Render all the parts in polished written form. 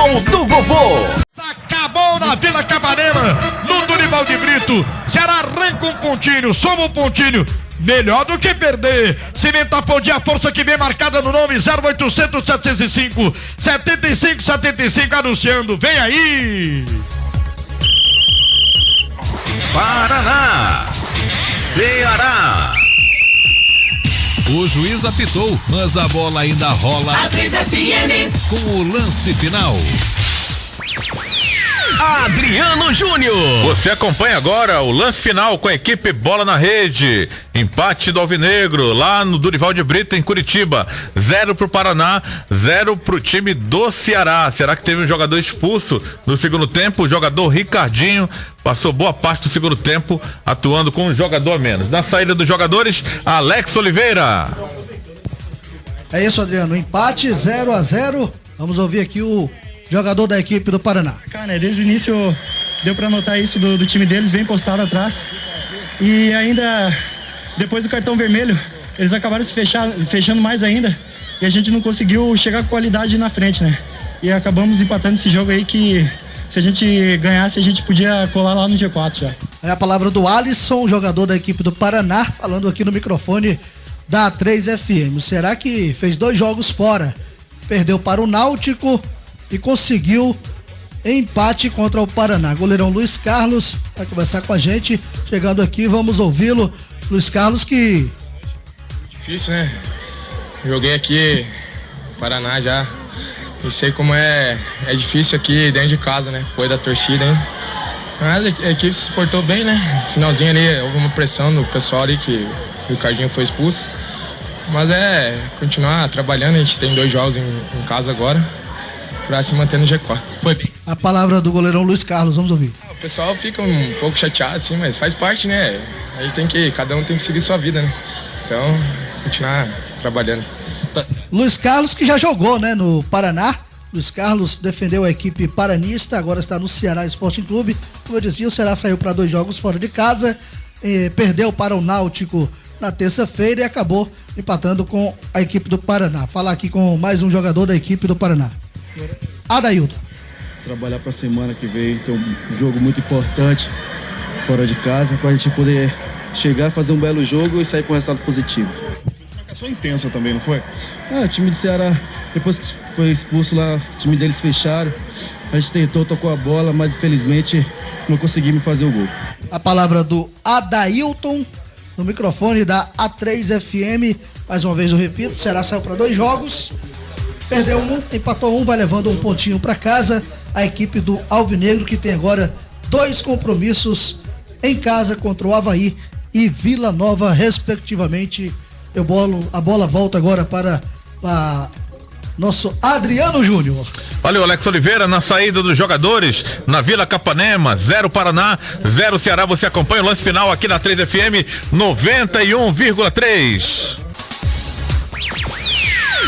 Show do Vovô. Acabou na Vila Capanema, no Dorival de Brito. Ceará arranca um pontinho, soma um pontinho. Melhor do que perder. Cimenta Podi, a força que vem marcada no nome 0800 705 7575, anunciando. Vem aí. Paraná, Ceará. O juiz apitou, mas a bola ainda rola. A 3 FM. Com o lance final. Adriano Júnior. Você acompanha agora o lance final com a equipe Bola na Rede. Empate do Alvinegro lá no Dorival de Brito, em Curitiba. 0 pro Paraná, 0 pro time do Ceará. Será que teve um jogador expulso no segundo tempo? O jogador Ricardinho passou boa parte do segundo tempo atuando com um jogador a menos. Na saída dos jogadores, Alex Oliveira. É isso, Adriano. Empate 0-0. Vamos ouvir aqui o jogador da equipe do Paraná. Cara, desde o início deu pra notar isso do time deles, bem postado atrás. E ainda, depois do cartão vermelho, eles acabaram se fechando mais ainda. E a gente não conseguiu chegar com qualidade na frente, né? E acabamos empatando esse jogo aí que, se a gente ganhasse, a gente podia colar lá no G4 já. É a palavra do Alisson, jogador da equipe do Paraná, falando aqui no microfone da 3 FM. Será que fez 2 jogos fora? Perdeu para o Náutico e conseguiu empate contra o Paraná. Goleirão Luiz Carlos vai conversar com a gente. Chegando aqui, vamos ouvi-lo. Luiz Carlos, que... Difícil, né? Joguei aqui no Paraná já. E sei como é difícil aqui dentro de casa, né? Foi da torcida, hein? Mas a equipe se portou bem, né? Finalzinho ali, houve uma pressão do pessoal ali que o Ricardinho foi expulso. Mas é continuar trabalhando, a gente tem 2 jogos em casa agora, pra se manter no G4. Foi bem. A palavra do goleirão Luiz Carlos, vamos ouvir. O pessoal fica um pouco chateado, assim, mas faz parte, né? A gente cada um tem que seguir sua vida, né? Então, continuar trabalhando. Luiz Carlos, que já jogou, né, no Paraná. Luiz Carlos defendeu a equipe paranista, agora está no Ceará Sporting Clube. Como eu dizia, o Ceará saiu para 2 jogos fora de casa, perdeu para o Náutico na terça-feira e acabou empatando com a equipe do Paraná. Falar aqui com mais um jogador da equipe do Paraná. Adailton. Trabalhar para a semana que vem, tem um jogo muito importante fora de casa, para a gente poder chegar, fazer um belo jogo e sair com resultado positivo. Marcação intensa também, não foi? O time do Ceará, depois que foi expulso lá, o time deles fecharam, a gente tentou, tocou a bola, mas infelizmente não conseguimos fazer o gol. A palavra do Adailton no microfone da A3 FM. Mais uma vez eu repito, o Ceará saiu para 2 jogos, perdeu 1, empatou 1, vai levando um pontinho para casa. A equipe do Alvinegro, que tem agora 2 compromissos em casa contra o Avaí e Vila Nova, respectivamente. A bola volta agora para nosso Adriano Júnior. Valeu, Alex Oliveira. Na saída dos jogadores, na Vila Capanema, 0 Paraná, 0 Ceará. Você acompanha o lance final aqui na 3 FM 91,3.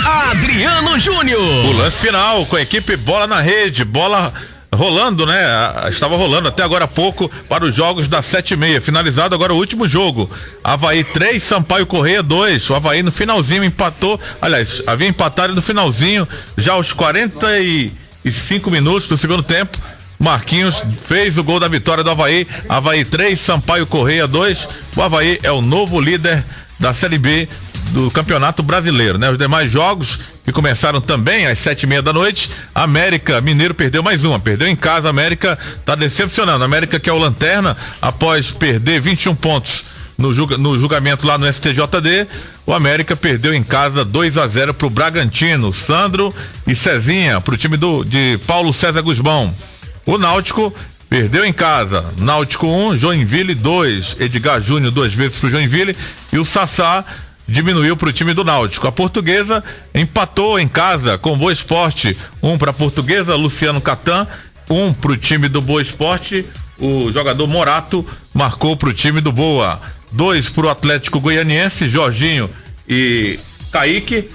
Adriano Júnior. O lance final com a equipe Bola na Rede, bola rolando, né? Estava rolando até agora há pouco para os jogos das 7h30. Finalizado agora o último jogo. Avaí 3, Sampaio Correia 2. O Avaí no finalzinho empatou. Aliás, havia empatado no finalzinho, já aos 45 minutos do segundo tempo. Marquinhos fez o gol da vitória do Avaí. Avaí 3, Sampaio Correia 2. O Avaí é o novo líder da Série B do Campeonato Brasileiro, né? Os demais jogos que começaram também às 7h30 da noite. América Mineiro perdeu mais uma, perdeu em casa. América tá decepcionando. América, que é o lanterna, após perder 21 pontos no julgamento lá no STJD, o América perdeu em casa 2-0 pro Bragantino. Sandro e Cezinha pro time de Paulo César Guzmão. O Náutico perdeu em casa. Náutico 1, Joinville 2. Edgar Júnior 2 vezes pro Joinville. E o Sassá diminuiu para o time do Náutico. A Portuguesa empatou em casa com o Boa Esporte. 1 para a Portuguesa, Luciano Catan. 1 para o time do Boa Esporte. O jogador Morato marcou para o time do Boa. 2 para o Atlético Goianiense, Jorginho e Kaique.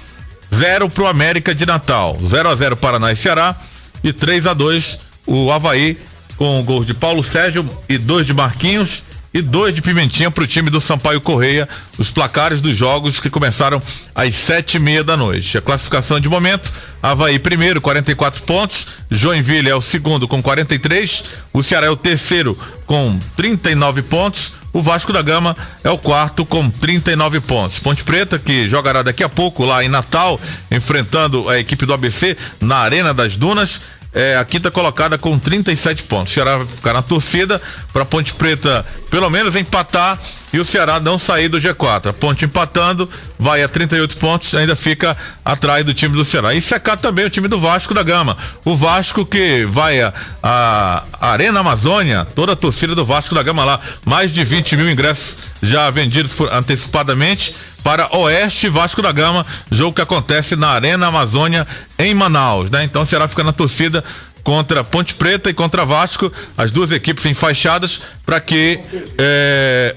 0 para o América de Natal. 0-0 Paraná e Ceará. E 3-2 o Avaí, com gols de Paulo Sérgio e 2 de Marquinhos e 2 de pimentinha para o time do Sampaio Correia, os placares dos jogos que começaram às 7h30 da noite. A classificação de momento: Avaí primeiro, 44 pontos, Joinville é o segundo com 43, o Ceará é o terceiro com 39 pontos, o Vasco da Gama é o quarto com 39 pontos. Ponte Preta, que jogará daqui a pouco lá em Natal, enfrentando a equipe do ABC na Arena das Dunas, é a quinta colocada com 37 pontos. O Ceará vai ficar na torcida para Ponte Preta pelo menos empatar e o Ceará não sair do G4. A Ponte empatando vai a 38 pontos, ainda fica atrás do time do Ceará. E secar também o time do Vasco da Gama. O Vasco que vai a Arena Amazônia, toda a torcida do Vasco da Gama lá, mais de 20 mil ingressos já vendidos antecipadamente para Oeste Vasco da Gama, jogo que acontece na Arena Amazônia em Manaus, né? Então o Ceará fica na torcida contra Ponte Preta e contra Vasco, as duas equipes enfaixadas para que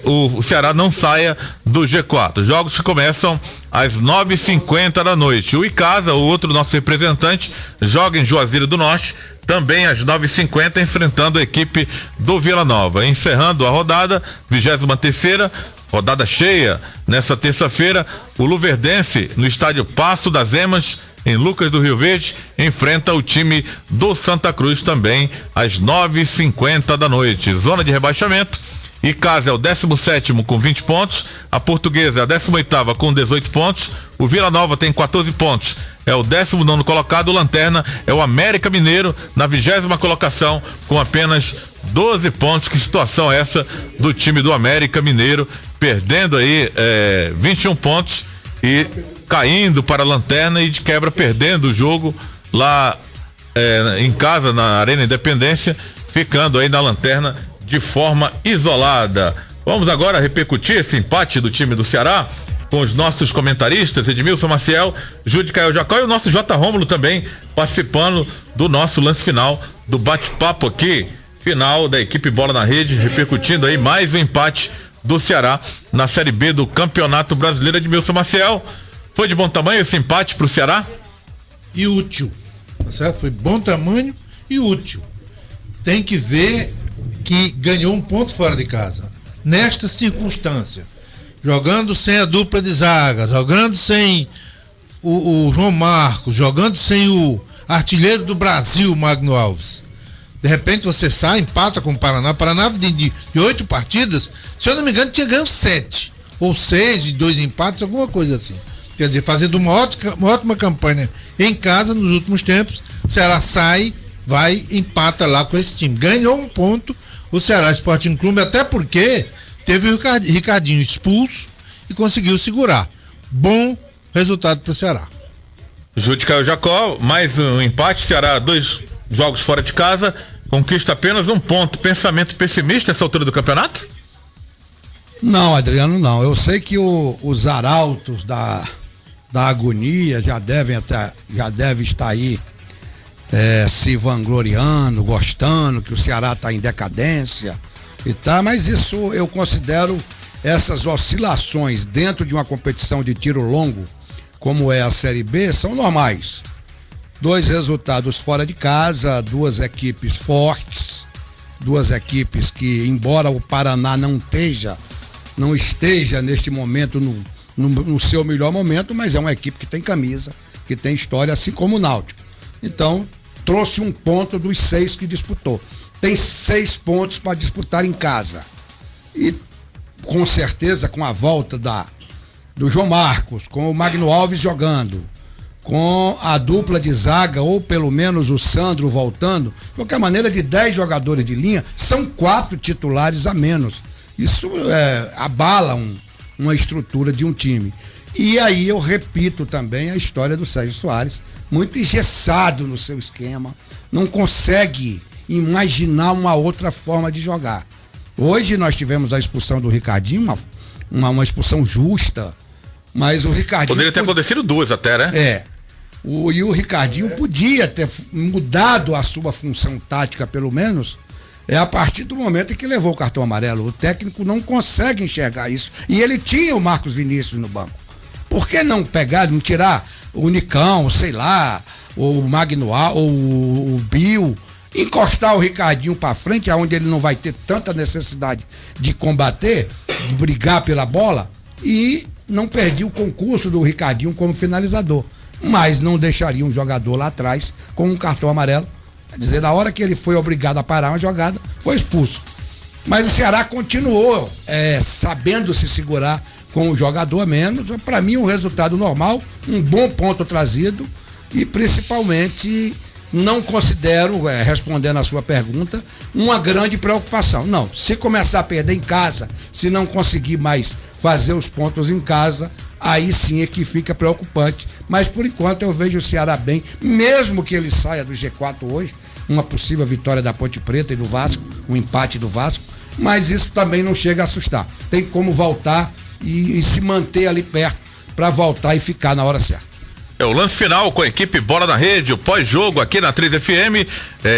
o Ceará não saia do G4. Jogos que começam às 9h50 da noite. O Icasa, o outro nosso representante, joga em Juazeiro do Norte, também às 9h50, enfrentando a equipe do Vila Nova. Encerrando a rodada, 23ª, rodada cheia, nessa terça-feira, o Luverdense, no estádio Passo das Emas, em Lucas do Rio Verde, enfrenta o time do Santa Cruz também às 9h50 da noite. Zona de rebaixamento: Icasa é o 17º com 20 pontos, a Portuguesa é a 18ª com 18 pontos, o Vila Nova tem 14 pontos, é o 19º colocado, o Lanterna é o América Mineiro na 20ª colocação com apenas 12 pontos. Que situação é essa do time do América Mineiro, perdendo aí 21 pontos e caindo para a Lanterna e de quebra perdendo o jogo lá em casa, na Arena Independência, ficando aí na Lanterna de forma isolada. Vamos agora repercutir esse empate do time do Ceará com os nossos comentaristas, Edmilson Maciel, Júlio Caio Jacó e o nosso J. Rômulo também participando do nosso lance final do bate-papo aqui, final da equipe Bola na Rede, repercutindo aí mais um empate do Ceará na Série B do Campeonato Brasileiro. Edmilson Maciel, foi de bom tamanho esse empate pro Ceará? E útil, tá certo? Foi bom tamanho e útil. Tem que ver que ganhou um ponto fora de casa. Nesta circunstância, jogando sem a dupla de zaga, jogando sem o João Marcos, jogando sem o artilheiro do Brasil, Magno Alves. De repente você sai, empata com o Paraná. O Paraná de 8 partidas, se eu não me engano, tinha ganho 7 ou 6 de 2 empates, alguma coisa assim. Quer dizer, fazendo uma ótima campanha em casa nos últimos tempos. O Ceará sai, vai, empata lá com esse time. Ganhou um ponto o Ceará Sporting Clube, até porque teve o Ricardinho expulso e conseguiu segurar. Bom resultado para o Ceará. Júlio Caio Jacó, mais um empate. Ceará, 2 jogos fora de casa, conquista apenas um ponto. Pensamento pessimista nessa altura do campeonato? Não, Adriano, não. Eu sei que os arautos da agonia já devem estar aí se vangloriando, gostando que o Ceará está em decadência e tá, mas isso eu considero, essas oscilações dentro de uma competição de tiro longo como é a Série B, são normais. 2 resultados fora de casa, 2 equipes fortes, 2 equipes que, embora o Paraná não esteja neste momento no seu melhor momento, mas é uma equipe que tem camisa, que tem história, assim como o Náutico. Então, trouxe um ponto dos 6 que disputou. Tem 6 pontos para disputar em casa. E, com certeza, com a volta do João Marcos, com o Magno Alves jogando, com a dupla de zaga, ou pelo menos o Sandro voltando, de qualquer maneira, de 10 jogadores de linha, são 4 titulares a menos. Isso abala uma estrutura de um time. E aí eu repito também a história do Sérgio Soares, muito engessado no seu esquema, não consegue imaginar uma outra forma de jogar. Hoje nós tivemos a expulsão do Ricardinho, uma expulsão justa, mas o Ricardinho... Poderia ter acontecido 2 até, né? E o Ricardinho podia ter mudado a sua função tática, pelo menos, a partir do momento em que levou o cartão amarelo. O técnico não consegue enxergar isso. E ele tinha o Marcos Vinícius no banco. Por que não pegar, não tirar o Nicão, sei lá, ou o Magno, ou o Bill, encostar o Ricardinho para frente, aonde ele não vai ter tanta necessidade de combater, de brigar pela bola, e não perdi o concurso do Ricardinho como finalizador, mas não deixaria um jogador lá atrás com um cartão amarelo. Quer dizer, na hora que ele foi obrigado a parar uma jogada, foi expulso. Mas o Ceará continuou sabendo se segurar com o jogador a menos. Para mim, um resultado normal, um bom ponto trazido, e principalmente não considero, respondendo a sua pergunta, uma grande preocupação. Não, se começar a perder em casa, se não conseguir mais fazer os pontos em casa, aí sim é que fica preocupante. Mas por enquanto eu vejo o Ceará bem, mesmo que ele saia do G4 hoje, uma possível vitória da Ponte Preta e do Vasco, um empate do Vasco, mas isso também não chega a assustar. Tem como voltar e se manter ali perto para voltar e ficar na hora certa. É o lance final com a equipe Bola na Rede, o pós-jogo aqui na 3FM,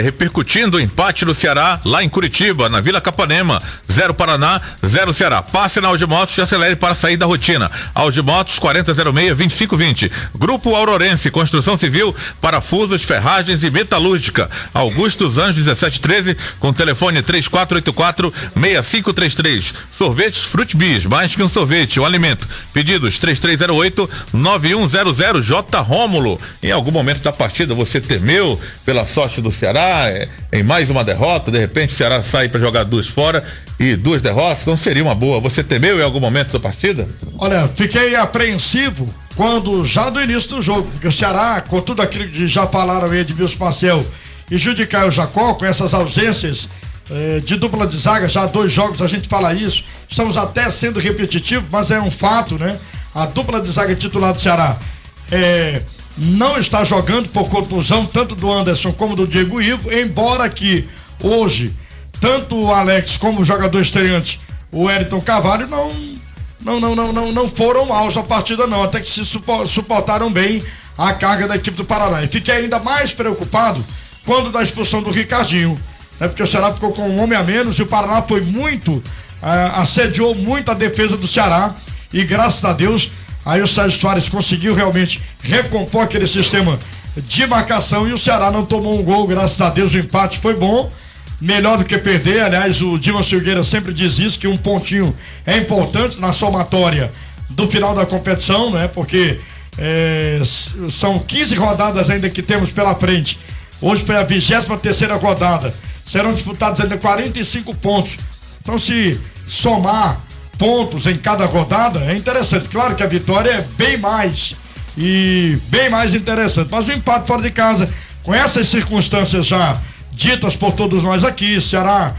repercutindo o empate do Ceará lá em Curitiba, na Vila Capanema, 0 Paraná, 0 Ceará. Passe na Audimotos e acelere para sair da rotina. Audimotos 4006-2520. Grupo Aurorense, construção civil, parafusos, ferragens e metalúrgica. Augusto Anjos 1713, com telefone 3484-6533. Sorvetes Frutibis, mais que um sorvete, um alimento. Pedidos 3308-9100. J. Rômulo, em algum momento da partida você temeu pela sorte do Ceará, em mais uma derrota, de repente o Ceará sai para jogar 2 fora e 2 derrotas, não seria uma boa? Você temeu em algum momento da partida? Olha, fiquei apreensivo quando já do início do jogo, porque o Ceará, com tudo aquilo que já falaram aí de Edmilson Marcel e Judicaio Jacó, com essas ausências de dupla de zaga, já 2 jogos a gente fala isso, estamos até sendo repetitivos, mas é um fato, né? A dupla de zaga titular do Ceará não está jogando por contusão, tanto do Anderson como do Diego Ivo, embora que hoje tanto o Alex como o jogador estreante, o Wellington Carvalho, não foram maus na partida não, até que se suportaram bem a carga da equipe do Paraná. E fiquei ainda mais preocupado quando da expulsão do Ricardinho, né, porque o Ceará ficou com um homem a menos e o Paraná foi assediou muito a defesa do Ceará, e graças a Deus aí o Sérgio Soares conseguiu realmente recompor aquele sistema de marcação e o Ceará não tomou um gol, graças a Deus o empate foi bom, melhor do que perder. Aliás, o Dimas Silgueira sempre diz isso, que um pontinho é importante na somatória do final da competição, né? Porque são 15 rodadas ainda que temos pela frente. Hoje foi a 23ª rodada, serão disputados ainda 45 pontos, então se somar pontos em cada rodada é interessante. Claro que a vitória é bem mais interessante, mas o empate fora de casa, com essas circunstâncias já ditas por todos nós aqui, Ceará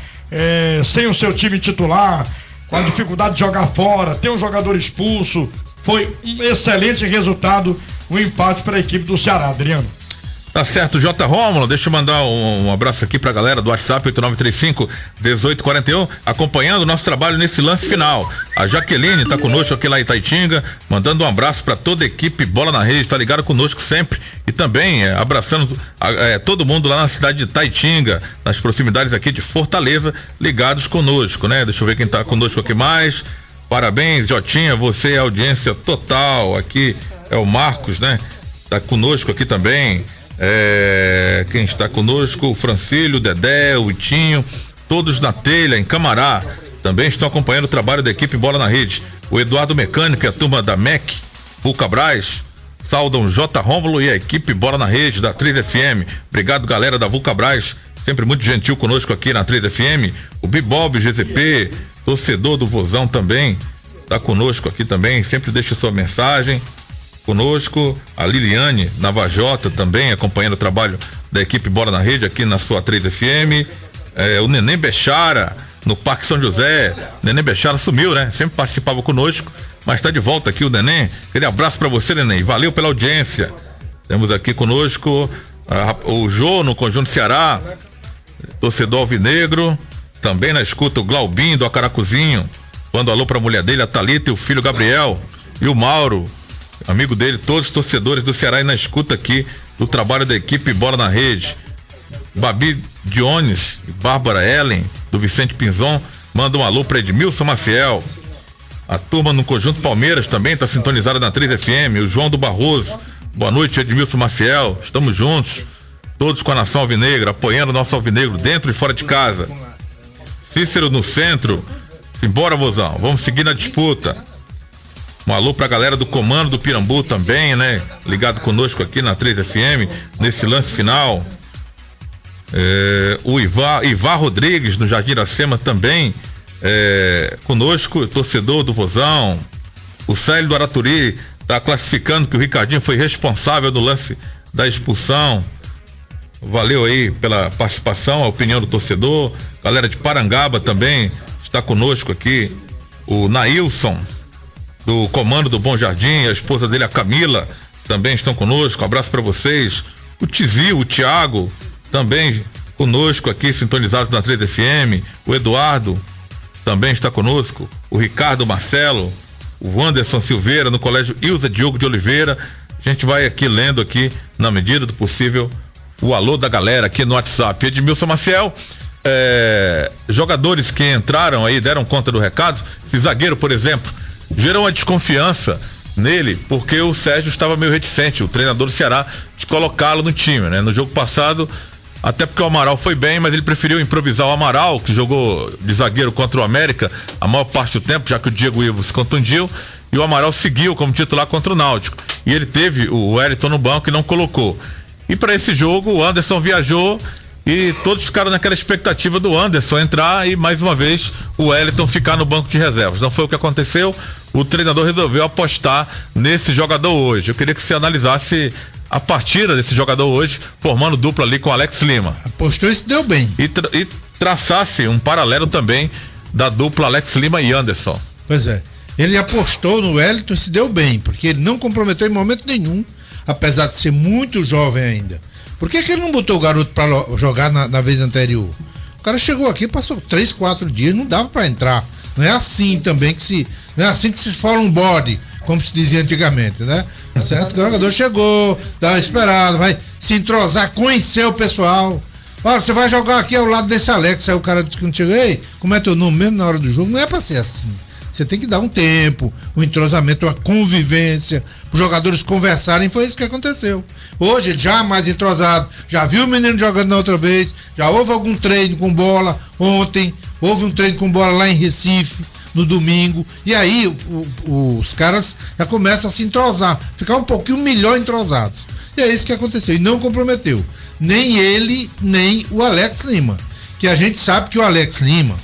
sem o seu time titular, com a dificuldade de jogar fora, tem um jogador expulso, foi um excelente resultado o empate para a equipe do Ceará, Adriano. Tá certo, J. Rômulo, deixa eu mandar um abraço aqui pra galera do WhatsApp 8935-1841, acompanhando o nosso trabalho nesse lance final. A Jaqueline tá conosco aqui lá em Itaitinga, mandando um abraço pra toda a equipe Bola na Rede, tá ligado conosco sempre, e também abraçando todo mundo lá na cidade de Itaitinga, nas proximidades aqui de Fortaleza, ligados conosco, né? Deixa eu ver quem tá conosco aqui mais. Parabéns, Jotinha, você é audiência total aqui, é o Marcos, né? Tá conosco aqui também. Quem está conosco, o Francílio, o Dedé, o Itinho, todos na telha, em Camará, também estão acompanhando o trabalho da equipe Bola na Rede. O Eduardo Mecânico e a turma da MEC, Vulcabras, saudam J. Rômulo e a equipe Bola na Rede da 3FM. Obrigado, galera da Vulcabras, sempre muito gentil conosco aqui na 3FM. O Bibob, GZP, torcedor do Vozão também, está conosco aqui também, sempre deixa sua mensagem. Conosco, a Liliane Navajota também acompanhando o trabalho da equipe Bola na Rede aqui na sua 3FM. O Neném Bechara no Parque São José. Neném Bechara sumiu, né? Sempre participava conosco, mas está de volta aqui o Neném. Aquele abraço para você, Neném. Valeu pela audiência. Temos aqui conosco o Jô no Conjunto Ceará, torcedor alvinegro. Também na escuta o Glaubinho do Acaracuzinho, manda alô pra mulher dele, a Thalita, e o filho Gabriel, e o Mauro, amigo dele, todos os torcedores do Ceará, e na escuta aqui do trabalho da equipe Bola na Rede. Babi Diones e Bárbara Ellen, do Vicente Pinzon, manda um alô para Edmilson Maciel. A turma no Conjunto Palmeiras também está sintonizada na 3FM. O João do Barroso, boa noite, Edmilson Maciel, estamos juntos. todos com a nação alvinegra, apoiando o nosso alvinegro dentro e fora de casa. Cícero no centro. Simbora, Vozão, vamos seguir na disputa. Um alô pra galera do comando do Pirambu também, né? Ligado conosco aqui na 3FM, nesse lance final. O Ivar Rodrigues, no Jardim Iracema, também conosco, torcedor do Vozão. O Célio do Araturi tá classificando que o Ricardinho foi responsável do lance da expulsão. Valeu aí pela participação, a opinião do torcedor. Galera de Parangaba também está conosco aqui. O Nailson, do comando do Bom Jardim, a esposa dele, a Camila, também estão conosco. Um abraço para vocês. O Tizio, o Thiago, também conosco aqui, sintonizados na 3FM. O Eduardo também está conosco. O Ricardo Marcelo, o Anderson Silveira, no Colégio Ilza Diogo de Oliveira. A gente vai aqui lendo aqui, na medida do possível, o alô da galera aqui no WhatsApp. Edmilson Maciel, jogadores que entraram aí, deram conta do recado. Esse zagueiro, por exemplo, gerou uma desconfiança nele, porque o Sérgio estava meio reticente, o treinador do Ceará, de colocá-lo no time, né? No jogo passado, até porque o Amaral foi bem, mas ele preferiu improvisar o Amaral, que jogou de zagueiro contra o América a maior parte do tempo, já que o Diego Ivo se contundiu, e o Amaral seguiu como titular contra o Náutico. E ele teve o Wellington no banco e não colocou. E para esse jogo, o Anderson viajou e todos ficaram naquela expectativa do Anderson entrar e mais uma vez o Wellington ficar no banco de reservas. Não foi o que aconteceu, o treinador resolveu apostar nesse jogador hoje. Eu queria que você analisasse a partida desse jogador hoje, formando dupla ali com o Alex Lima. Apostou e se deu bem. E traçasse um paralelo também da dupla Alex Lima e Anderson. Pois é, ele apostou no Wellington e se deu bem, porque ele não comprometeu em momento nenhum, apesar de ser muito jovem ainda. Por que ele não botou o garoto para jogar na vez anterior? O cara chegou aqui, passou 3, 4 dias, não dava para entrar. Não é assim também não é assim que se fala um bode, como se dizia antigamente, né? Tá certo? O jogador chegou, dá uma esperada, vai se entrosar, conhecer o pessoal. Olha, você vai jogar aqui ao lado desse Alex. Aí o cara disse que não chegou, ei, como é teu nome mesmo na hora do jogo? Não é para ser assim. Você tem que dar um tempo, um entrosamento, uma convivência, os jogadores conversarem. Foi isso que aconteceu. Hoje ele já mais entrosado, já viu o menino jogando na outra vez, já houve algum treino com bola ontem, houve um treino com bola lá em Recife no domingo, e aí os caras já começam a se entrosar, ficar um pouquinho melhor entrosados. E é isso que aconteceu, e não comprometeu nem ele, nem o Alex Lima, que a gente sabe que o Alex Lima,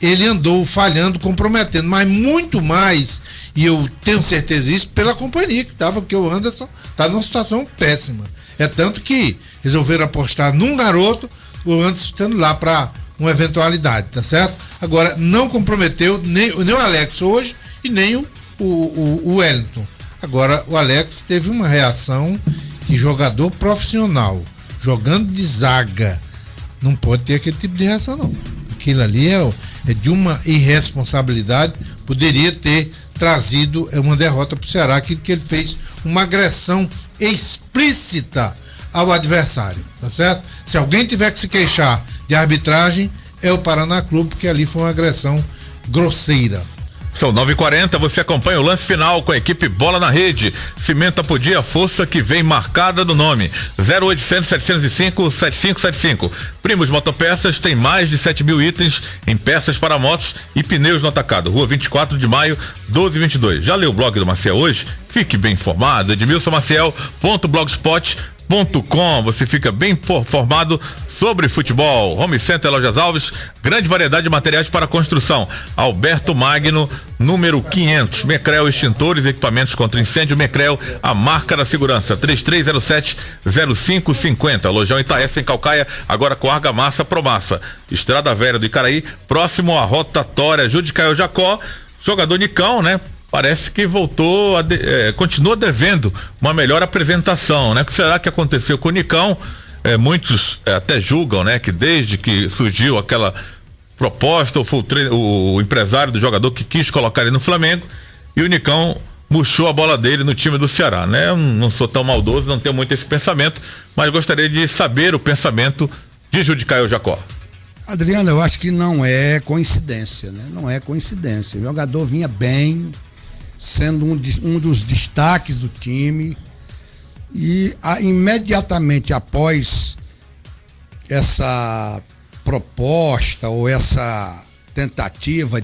ele andou falhando, comprometendo, mas muito mais, e eu tenho certeza disso, pela companhia que estava, porque o Anderson está numa situação péssima. É tanto que resolveram apostar num garoto, o Anderson estando lá para uma eventualidade, tá certo? Agora, não comprometeu nem o Alex hoje e nem o Wellington. Agora, o Alex teve uma reação que jogador profissional, jogando de zaga, não pode ter aquele tipo de reação, não. Aquilo ali é de uma irresponsabilidade, poderia ter trazido uma derrota para o Ceará, que ele fez uma agressão explícita ao adversário, tá certo? Se alguém tiver que se queixar de arbitragem, é o Paraná Clube, porque ali foi uma agressão grosseira. São 9h40, você acompanha o lance final com a equipe Bola na Rede. Cimenta por dia, força que vem marcada no nome. 0800 705 7575. Primos Motopeças tem mais de 7 mil itens em peças para motos e pneus no atacado. Rua 24 de maio, 1222. Já leu o blog do Maciel hoje? Fique bem informado. edmilsonmaciel.blogspot.com. Você fica bem informado sobre futebol. Home Center Lojas Alves, grande variedade de materiais para construção. Alberto Magno, número 500. Mecrel Extintores, equipamentos contra incêndio. Mecrel, a marca da segurança. 3307-0550. Lojão Itaécia em Calcaia, agora com Argamassa Promassa. Estrada Velha do Icaraí, próximo à rotatória Judicaio Jacó. Jogador Nicão, né? Parece que voltou, continua devendo uma melhor apresentação, né? O que será que aconteceu com o Nicão? Muitos até julgam, né? Que desde que surgiu aquela proposta, foi o empresário do jogador que quis colocar ele no Flamengo, e o Nicão murchou a bola dele no time do Ceará, né? Eu não sou tão maldoso, não tenho muito esse pensamento, mas gostaria de saber o pensamento de Judicaio Jacó. Adriano, eu acho que não é coincidência, né? Não é coincidência. O jogador vinha bem, sendo um dos destaques do time, E imediatamente após essa proposta ou essa tentativa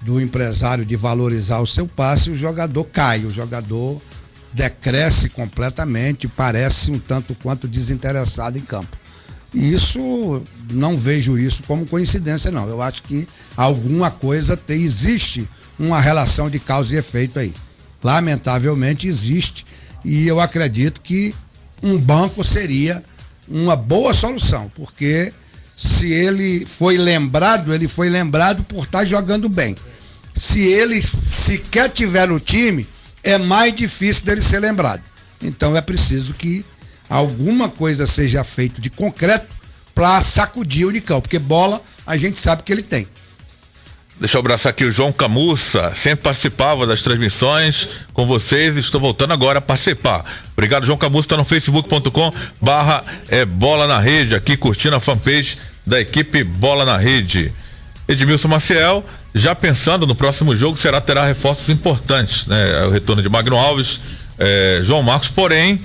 do empresário de valorizar o seu passe, o jogador cai, o jogador decresce completamente, parece um tanto quanto desinteressado em campo. E isso, não vejo isso como coincidência, não. Eu acho que alguma coisa existe uma relação de causa e efeito aí. Lamentavelmente existe, e eu acredito que um banco seria uma boa solução, porque se ele foi lembrado por estar jogando bem. Se ele sequer tiver no time, é mais difícil dele ser lembrado. Então é preciso que alguma coisa seja feita de concreto para sacudir o Unicão, porque bola a gente sabe que ele tem. Deixa eu abraçar aqui o João Camussa, sempre participava das transmissões com vocês, estou voltando agora a participar. Obrigado, João Camussa, está no facebook.com/bola na rede, aqui curtindo a fanpage da equipe Bola na Rede. Edmilson Maciel, já pensando no próximo jogo, terá reforços importantes, né? O retorno de Magno Alves, João Marcos, porém,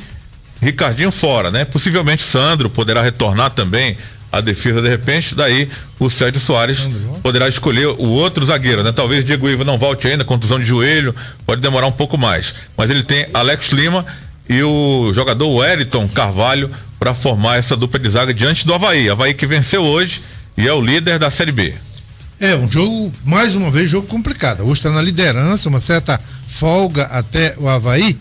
Ricardinho fora, né? Possivelmente Sandro poderá retornar também a defesa de repente, daí o Sérgio Soares poderá escolher o outro zagueiro, né? Talvez Diego Ivo não volte ainda, contusão de joelho, pode demorar um pouco mais, mas ele tem Alex Lima e o jogador Wellington Carvalho para formar essa dupla de zaga diante do Avaí que venceu hoje e é o líder da Série B. É um jogo, mais uma vez, jogo complicado. Hoje está na liderança, uma certa folga até o Avaí.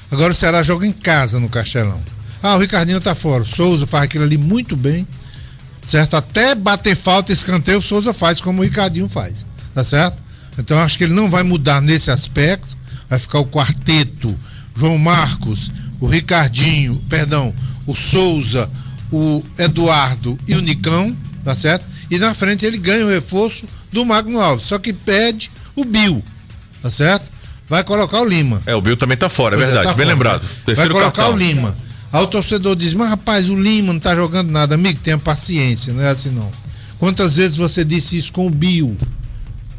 Agora o Ceará joga em casa no Castelão. O Ricardinho tá fora, o Souza faz aquilo ali muito bem, certo? Até bater falta, escanteio, o Souza faz como o Ricardinho faz, tá certo? Então acho que ele não vai mudar nesse aspecto, vai ficar o quarteto, João Marcos, o Ricardinho, o Souza, o Eduardo e o Nicão, tá certo? E na frente ele ganha o reforço do Magno Alves, só que pede o Bill, tá certo? Vai colocar o Lima. O Bill também tá fora, é verdade, tá bem fora, lembrado. Vai colocar o Lima. Aí o torcedor diz, mas rapaz, o Lima não tá jogando nada. Amigo, tenha paciência, não é assim não. Quantas vezes você disse isso com o Bill?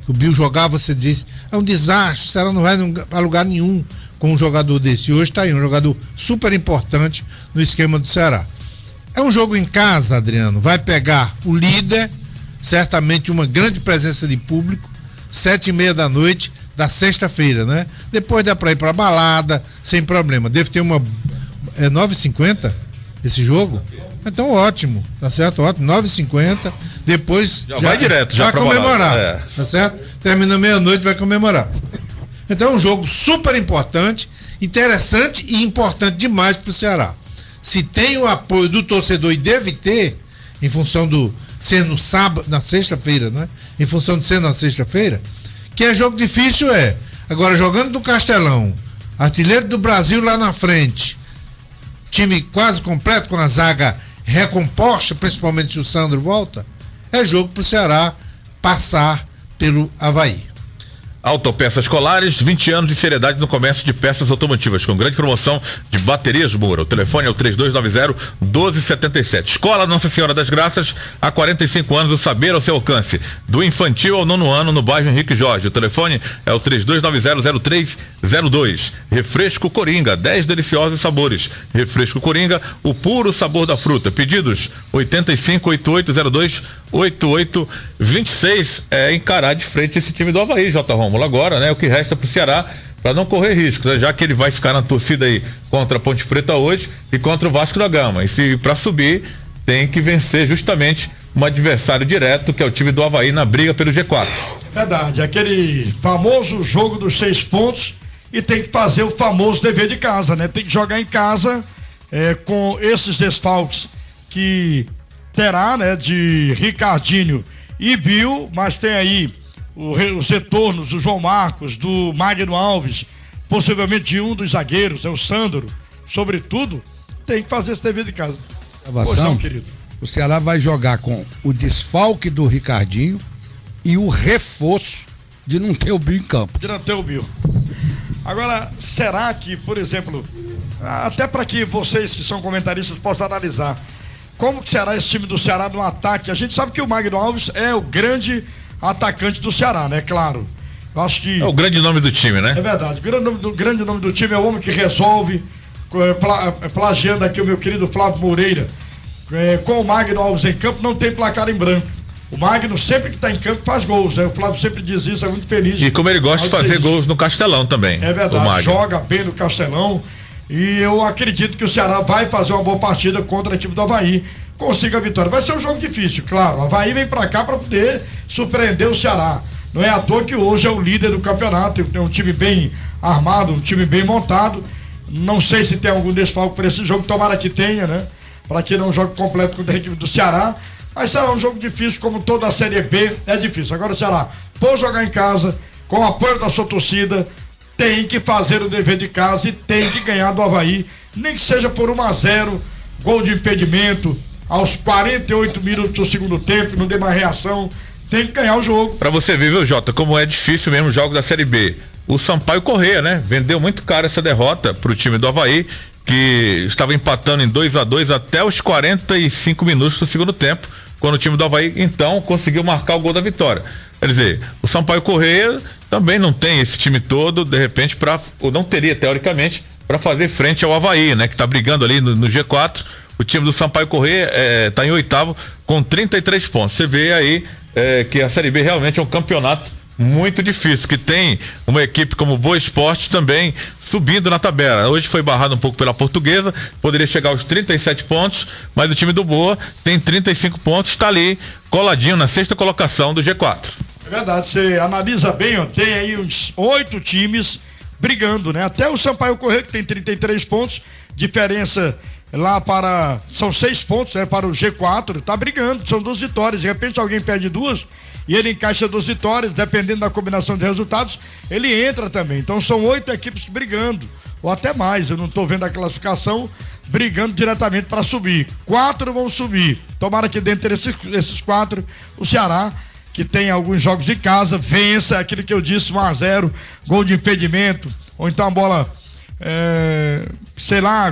O Bill jogava, você disse, é um desastre, o Ceará não vai a lugar nenhum com um jogador desse. E hoje tá aí, um jogador super importante no esquema do Ceará. É um jogo em casa, Adriano, vai pegar o líder, certamente uma grande presença de público, 7:30 da noite da sexta-feira, né? Depois dá pra ir pra balada, sem problema. Deve ter uma... 9h50 esse jogo? Então ótimo, tá certo? Ótimo, 9h50, depois já vai direto, já vai comemorar, tá certo? Termina meia-noite, vai comemorar. Então é um jogo super importante, interessante e importante demais pro Ceará. Se tem o apoio do torcedor, e deve ter, em função do ser no sábado, na sexta-feira, né? Em função de ser na sexta-feira, que é jogo difícil, Agora, jogando no Castelão, artilheiro do Brasil lá na frente, time quase completo, com a zaga recomposta, principalmente se o Sandro volta, é jogo pro Ceará passar pelo Avaí. Autopeças Colares, 20 anos de seriedade no comércio de peças automotivas, com grande promoção de baterias Moura. O telefone é o 3290-1277. Escola Nossa Senhora das Graças, há 45 anos, o saber ao seu alcance. Do infantil ao 9º ano, no bairro Henrique Jorge. O telefone é o 3290-0302. Refresco Coringa, 10 deliciosos sabores. Refresco Coringa, o puro sabor da fruta. Pedidos 85-8802-8826. Encarar de frente esse time do Avaí, J. Rômulo. Agora, né? O que resta pro Ceará para não correr risco, né? Já que ele vai ficar na torcida aí contra a Ponte Preta hoje e contra o Vasco da Gama. E se para subir tem que vencer justamente um adversário direto, que é o time do Avaí, na briga pelo G4. Verdade, aquele famoso jogo dos 6 pontos, e tem que fazer o famoso dever de casa, né? Tem que jogar em casa com esses desfalques terá, né, de Ricardinho e Bill, mas tem aí os retornos do João Marcos, do Magno Alves, possivelmente de um dos zagueiros, o Sandro, sobretudo, tem que fazer esse dever de casa. Pois não, querido. O Ceará vai jogar com o desfalque do Ricardinho e o reforço de não ter o Bill em campo. De não ter o Bill. Agora, será que, por exemplo, até para que vocês que são comentaristas possam analisar, como que será esse time do Ceará no ataque? A gente sabe que o Magno Alves é o grande atacante do Ceará, né? Claro. Eu acho que... É o grande nome do time, né? É verdade. O grande nome do time é o homem que resolve plagiando aqui o meu querido Flávio Moreira, com o Magno Alves em campo, não tem placar em branco. O Magno, sempre que está em campo, faz gols, né? O Flávio sempre diz isso, é muito feliz. E como ele gosta de fazer gols no Castelão também. É verdade, joga bem no Castelão. E eu acredito que o Ceará vai fazer uma boa partida contra a equipe do Avaí, consiga a vitória. Vai ser um jogo difícil, claro. O Avaí vem pra cá pra poder surpreender o Ceará. Não é à toa que hoje é o líder do campeonato. Tem um time bem armado, um time bem montado. Não sei se tem algum desfalque para esse jogo, tomara que tenha, né? Para que não jogue completo contra a equipe do Ceará. Mas será um jogo difícil, como toda a Série B é difícil. Agora o Ceará, por jogar em casa, com o apoio da sua torcida, tem que fazer o dever de casa e tem que ganhar do Avaí, nem que seja por 1-0, gol de impedimento, aos 48 minutos do segundo tempo, não dê mais reação, tem que ganhar o jogo. Pra você ver, viu, Jota, como é difícil mesmo o jogo da Série B. O Sampaio Corrêa, né? Vendeu muito caro essa derrota pro time do Avaí, que estava empatando em 2-2 até os 45 minutos do segundo tempo, quando o time do Avaí, então, conseguiu marcar o gol da vitória. Quer dizer, o Sampaio Corrêa também não tem esse time todo, de repente, ou não teria, teoricamente, para fazer frente ao Avaí, né? Que tá brigando ali no G4. O time do Sampaio Corrêa tá em 8º com 33 pontos. Você vê aí que a Série B realmente é um campeonato muito difícil, que tem uma equipe como Boa Esporte também subindo na tabela. Hoje foi barrado um pouco pela Portuguesa, poderia chegar aos 37 pontos, mas o time do Boa tem 35 pontos, está ali coladinho na 6ª colocação do G4. É verdade, você analisa bem, ó, tem aí uns 8 times brigando, né? Até o Sampaio Corrêa, que tem 33 pontos, diferença lá são 6 pontos, né? Para o G4, tá brigando, são 2 vitórias, de repente alguém perde 2 e ele encaixa 2 vitórias, dependendo da combinação de resultados, ele entra também. Então são 8 equipes brigando, ou até mais, eu não tô vendo a classificação, brigando diretamente para subir. 4 vão subir. Tomara que dentre esses 4, o Ceará, que tem alguns jogos em casa, vença aquilo que eu disse, 1-0, gol de impedimento, ou então a bola,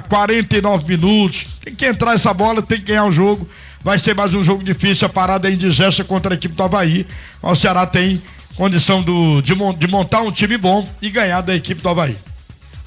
49 minutos, tem que entrar essa bola, tem que ganhar o jogo. Vai ser mais um jogo difícil, a parada é indigesta contra a equipe do Avaí. O Ceará tem condição de montar um time bom e ganhar da equipe do Avaí.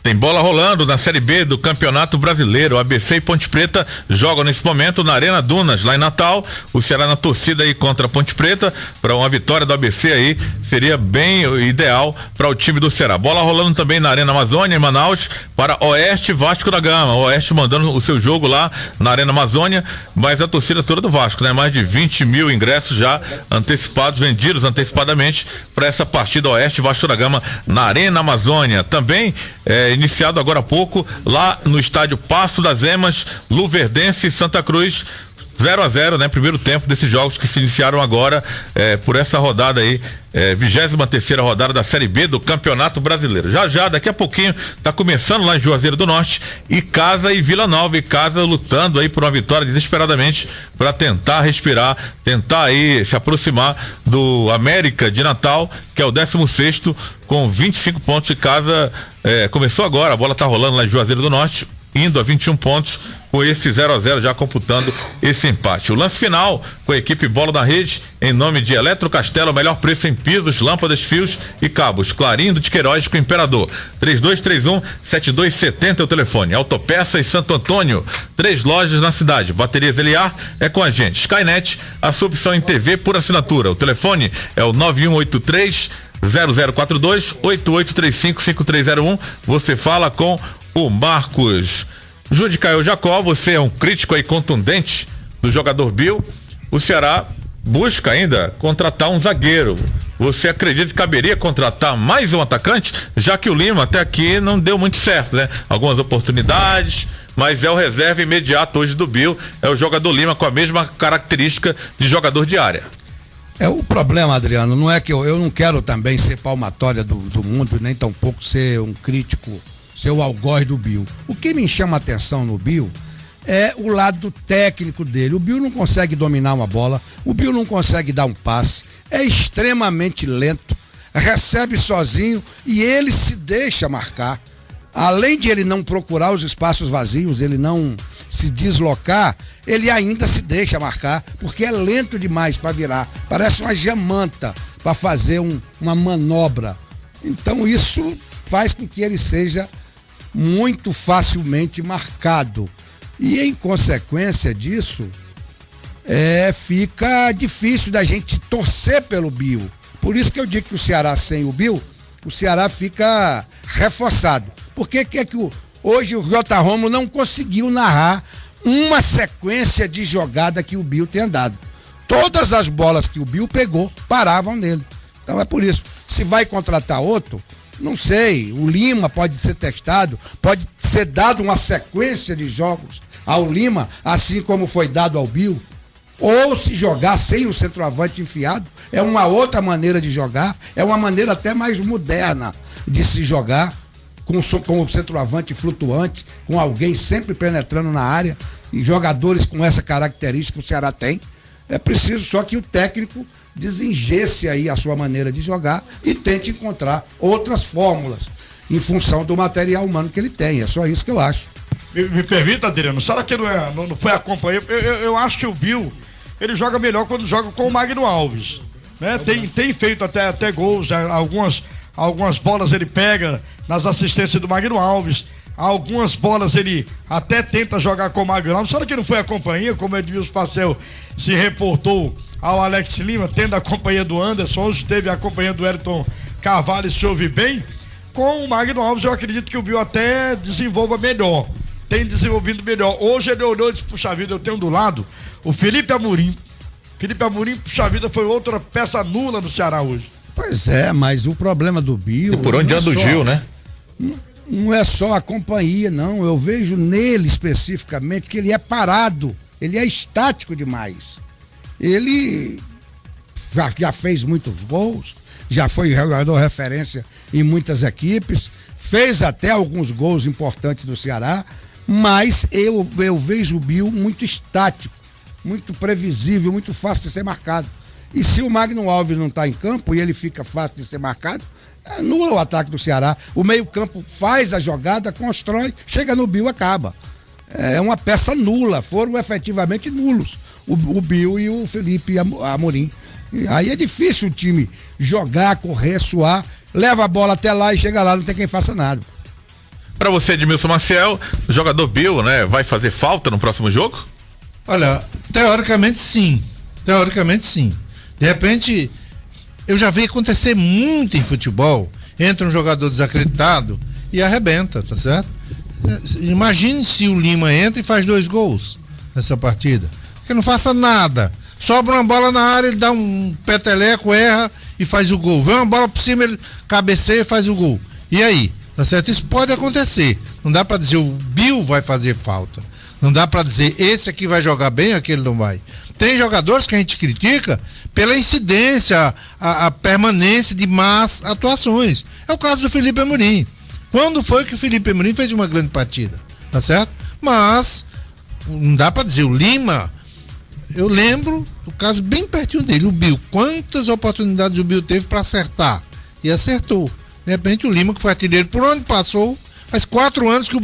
Tem bola rolando na Série B do Campeonato Brasileiro. ABC e Ponte Preta jogam nesse momento na Arena Dunas, lá em Natal. O Ceará na torcida aí contra a Ponte Preta, para uma vitória do ABC aí, seria bem ideal para o time do Ceará. Bola rolando também na Arena Amazônia, em Manaus, para Oeste Vasco da Gama. O Oeste mandando o seu jogo lá na Arena Amazônia, mas a torcida toda do Vasco, né? Mais de 20 mil ingressos já antecipados, vendidos antecipadamente para essa partida Oeste Vasco da Gama na Arena Amazônia. Também iniciado agora há pouco lá no estádio Passo das Emas, Luverdense e Santa Cruz, 0-0, né? Primeiro tempo desses jogos que se iniciaram agora por essa rodada aí, 23ª rodada da Série B do Campeonato Brasileiro. Já, daqui a pouquinho, tá começando lá em Juazeiro do Norte, e Casa e Vila Nova, e Casa lutando aí por uma vitória desesperadamente para tentar respirar, tentar aí se aproximar do América de Natal, que é o 16º, com 25 pontos. De Casa começou agora, a bola tá rolando lá em Juazeiro do Norte, indo a 21 pontos, com esse 0-0 já computando esse empate. O lance final com a equipe Bola na Rede, em nome de Eletrocastelo, o melhor preço em pisos, lâmpadas, fios e cabos. Clarindo de Queiroz com o Imperador. 3231-7270 é o telefone. Autopeça e Santo Antônio, 3 lojas na cidade. Baterias Eliar é com a gente. Skynet, a sua opção em TV por assinatura. O telefone é o 9183 0042 8835-5301. Você fala com o Marcos. Júlio Caio Jacó, você é um crítico aí contundente do jogador Bill. O Ceará busca ainda contratar um zagueiro. Você acredita que caberia contratar mais um atacante? Já que o Lima até aqui não deu muito certo, né? Algumas oportunidades, mas é o reserva imediato hoje do Bill. É o jogador Lima com a mesma característica de jogador de área. O problema, Adriano, não é que eu não quero também ser palmatória do mundo, nem tampouco ser um crítico, ser o algoz do Bill. O que me chama a atenção no Bill é o lado técnico dele. O Bill não consegue dominar uma bola, o Bill não consegue dar um passe, é extremamente lento, recebe sozinho e ele se deixa marcar. Além de ele não procurar os espaços vazios, ele não se deslocar, ele ainda se deixa marcar, porque é lento demais para virar. Parece uma jamanta para fazer uma manobra. Então isso faz com que ele seja muito facilmente marcado. E em consequência disso, fica difícil da gente torcer pelo Bill. Por isso que eu digo que o Ceará sem o Bill, o Ceará fica reforçado. Por que hoje o J. Romulo não conseguiu narrar uma sequência de jogada que o Bill tenha dado? Todas as bolas que o Bill pegou paravam nele. Então é por isso. Se vai contratar outro, não sei. O Lima pode ser testado, pode ser dado uma sequência de jogos ao Lima, assim como foi dado ao Bill. Ou se jogar sem o centroavante enfiado, é uma outra maneira de jogar, é uma maneira até mais moderna de se jogar, com o centroavante flutuante, com alguém sempre penetrando na área, e jogadores com essa característica o Ceará tem. É preciso só que o técnico desengesse aí a sua maneira de jogar e tente encontrar outras fórmulas em função do material humano que ele tem. É só isso que eu acho. Me permita, Adriano, será que não foi a companhia? Eu acho que o Bill, ele joga melhor quando joga com o Magno Alves, né? Tem feito até gols, algumas bolas ele pega nas assistências do Magno Alves, algumas bolas ele até tenta jogar com o Magno Alves. Será que não foi a companhia, como Edmilson Parcel se reportou ao Alex Lima, tendo a companhia do Anderson, hoje teve a companhia do Elton Carvalho, se ouve bem? Com o Magno Alves eu acredito que o Bill até desenvolva melhor, tem desenvolvido melhor. Hoje ele olhou e disse, puxa vida, eu tenho do lado o Felipe Amorim, puxa vida, foi outra peça nula no Ceará hoje. Pois é, mas o problema do Bill... E por onde anda o Gil, né? Não é só a companhia, não. Eu vejo nele especificamente que ele é parado, ele é estático demais. Ele já fez muitos gols, já foi jogador referência em muitas equipes, fez até alguns gols importantes do Ceará, mas eu vejo o Bill muito estático, muito previsível, muito fácil de ser marcado. E se o Magno Alves não está em campo e ele fica fácil de ser marcado, anula o ataque do Ceará. O meio-campo faz a jogada, constrói, chega no Bill, acaba. É uma peça nula, foram efetivamente nulos. O Bill e o Felipe Amorim. E aí é difícil o time jogar, correr, suar, leva a bola até lá e chega lá, não tem quem faça nada. Para você, Edmilson Maciel, o jogador Bill, né, vai fazer falta no próximo jogo? Olha, teoricamente sim. De repente, eu já vi acontecer muito em futebol, entra um jogador desacreditado e arrebenta, tá certo? Imagine se o Lima entra e faz 2 gols nessa partida, que não faça nada, sobra uma bola na área, ele dá um peteleco, erra e faz o gol, vem uma bola por cima, ele cabeceia e faz o gol, e aí, tá certo? Isso pode acontecer, não dá pra dizer o Bill vai fazer falta, não dá pra dizer esse aqui vai jogar bem, aquele não vai. Tem jogadores que a gente critica pela incidência, a permanência de más atuações. É o caso do Felipe Amorim. Quando foi que o Felipe Amorim fez uma grande partida? Tá certo? Mas não dá para dizer, o Lima, eu lembro do caso bem pertinho dele, o Bill. Quantas oportunidades o Bill teve para acertar? E acertou. De repente o Lima, que foi artilheiro por onde passou, faz 4 anos que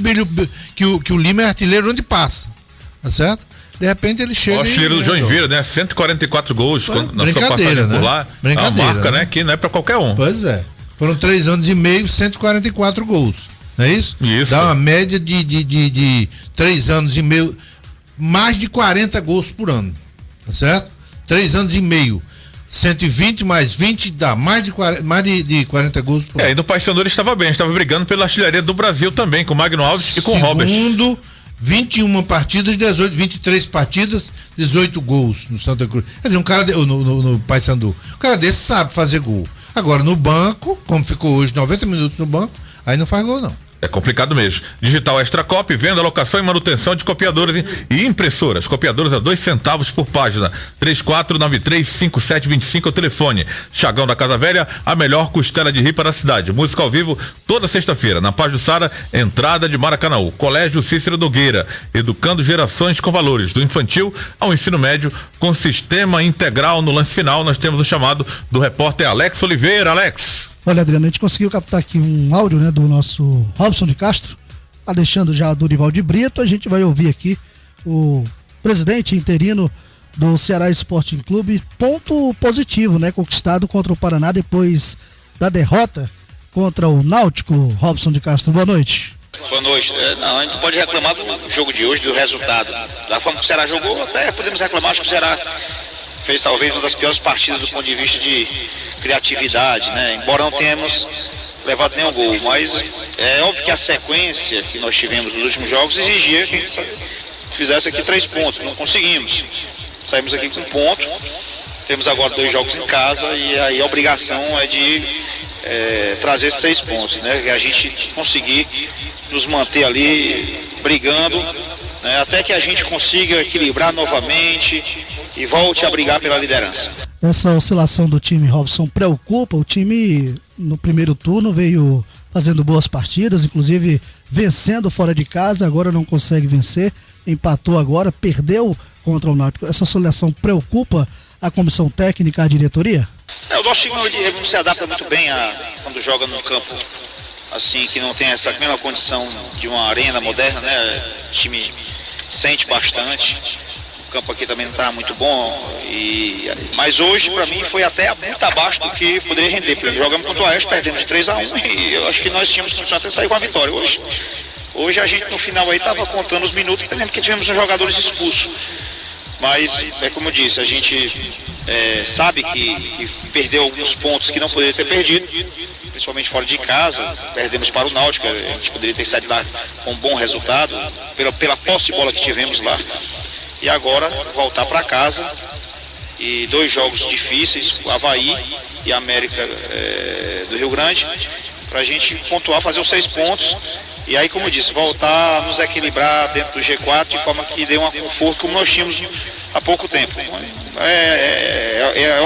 o Lima é artilheiro onde passa. Tá certo? De repente ele chega. O artilheiro do Joinville, né? 144 gols na sua passagem por lá. Brincadeira, é uma marca, né? Que não é pra qualquer um. Pois é. Foram 3 anos e meio, 144 gols. Não é isso? Isso. Dá uma média de 3 anos e meio, mais de 40 gols por ano. Tá certo? 3 anos e meio. 120 mais 20 dá mais de 40 gols por ano. E no Paysandu ele estava bem, estava brigando pela artilharia do Brasil também, com o Magno Alves e com o Robert. 21 partidas, 23 partidas, 18 gols no Santa Cruz. Quer dizer, um cara no Paysandu. Um cara desse sabe fazer gol. Agora, no banco, como ficou hoje 90 minutos no banco, aí não faz gol, não. É complicado mesmo. Digital Extra Copy, venda, locação e manutenção de copiadoras e impressoras. Copiadoras a 2 centavos por página. 3493-5725 é o telefone. Chagão da Casa Velha, a melhor costela de ripa da cidade. Música ao vivo toda sexta-feira. Na Paz do Sara, entrada de Maracanã. Colégio Cícero Nogueira, educando gerações com valores. Do infantil ao ensino médio, com sistema integral. No lance final, nós temos o chamado do repórter Alex Oliveira. Alex. Olha, Adriano, a gente conseguiu captar aqui um áudio, né, do nosso Robson de Castro, tá deixando já do Dorival de Brito. A gente vai ouvir aqui o presidente interino do Ceará Sporting Clube, ponto positivo, né, conquistado contra o Paraná depois da derrota contra o Náutico. Robson de Castro, boa noite. Boa noite. Não, a gente não pode reclamar do jogo de hoje, do resultado. Da forma que o Ceará jogou, até podemos reclamar, acho que o Ceará fez talvez uma das piores partidas do ponto de vista de criatividade, né? Embora não tenhamos levado nenhum gol, mas é óbvio que a sequência que nós tivemos nos últimos jogos exigia que a gente fizesse aqui 3 pontos, não conseguimos. Saímos aqui com 1 ponto, temos agora 2 jogos em casa e aí a obrigação é de trazer 6 pontos, né? Que a gente conseguir nos manter ali brigando, né? Até que a gente consiga equilibrar novamente e volte a brigar pela liderança. Essa oscilação do time, Robson, preocupa. O time no primeiro turno veio fazendo boas partidas, inclusive vencendo fora de casa, agora não consegue vencer, empatou agora, perdeu contra o Náutico. Essa oscilação preocupa a comissão técnica, a diretoria? O nosso time não se adapta muito bem quando joga num campo assim, que não tem essa mesma condição de uma arena moderna, né? O time sente bastante. O campo aqui também não está muito bom, mas hoje para mim foi até muito abaixo do que poderia render. Jogamos contra o Oeste, perdemos de 3-1 e eu acho que nós tínhamos condição até de sair com a vitória. Hoje a gente no final aí estava contando os minutos, porque tivemos uns jogadores expulsos. Mas é como eu disse, a gente sabe que perdeu alguns pontos que não poderia ter perdido, principalmente fora de casa. Perdemos para o Náutico, a gente poderia ter saído lá com um bom resultado pela posse de bola que tivemos lá. E agora voltar para casa e 2 jogos difíceis, o Avaí e a América do Rio Grande, para a gente pontuar, fazer os 6 pontos e aí, como eu disse, voltar a nos equilibrar dentro do G4 de forma que dê um conforto como nós tínhamos há pouco tempo.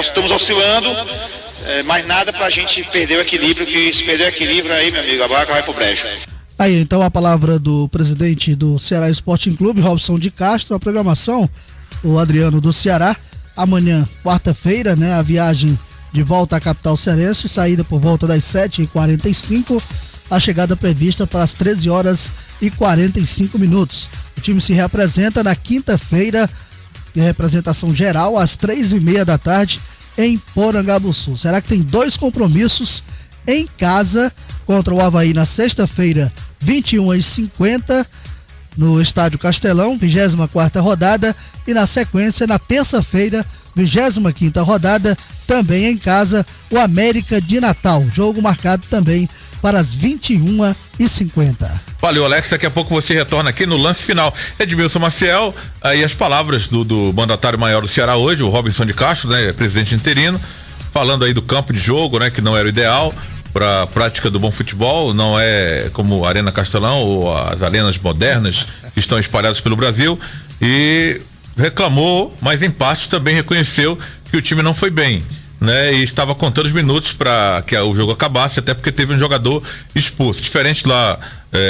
Estamos oscilando, mas nada para a gente perder o equilíbrio, que se perder o equilíbrio aí, meu amigo, a vaca vai pro brejo. Aí, então, a palavra do presidente do Ceará Sporting Clube, Robson de Castro. A programação, o Adriano do Ceará, amanhã, quarta-feira, né, a viagem de volta à capital cearense, saída por volta das 7h45, a chegada prevista para as 13h45. O time se reapresenta na quinta-feira, representação geral, às 3h30 da tarde, em Porangabuçu. Será que tem 2 compromissos em casa contra o Avaí na sexta-feira, 21h50, no Estádio Castelão, 24ª rodada, e na sequência, na terça-feira, 25ª rodada, também em casa, o América de Natal. Jogo marcado também para as 21h50. Valeu, Alex. Daqui a pouco você retorna aqui no lance final. Edmilson Maciel, aí as palavras do mandatário maior do Ceará hoje, o Robson de Castro, né, presidente interino, falando aí do campo de jogo, né, que não era o ideal para a prática do bom futebol, não é como a Arena Castelão ou as arenas modernas que estão espalhadas pelo Brasil, e reclamou, mas em parte também reconheceu que o time não foi bem, né? E estava contando os minutos para que o jogo acabasse, até porque teve um jogador expulso. Diferente lá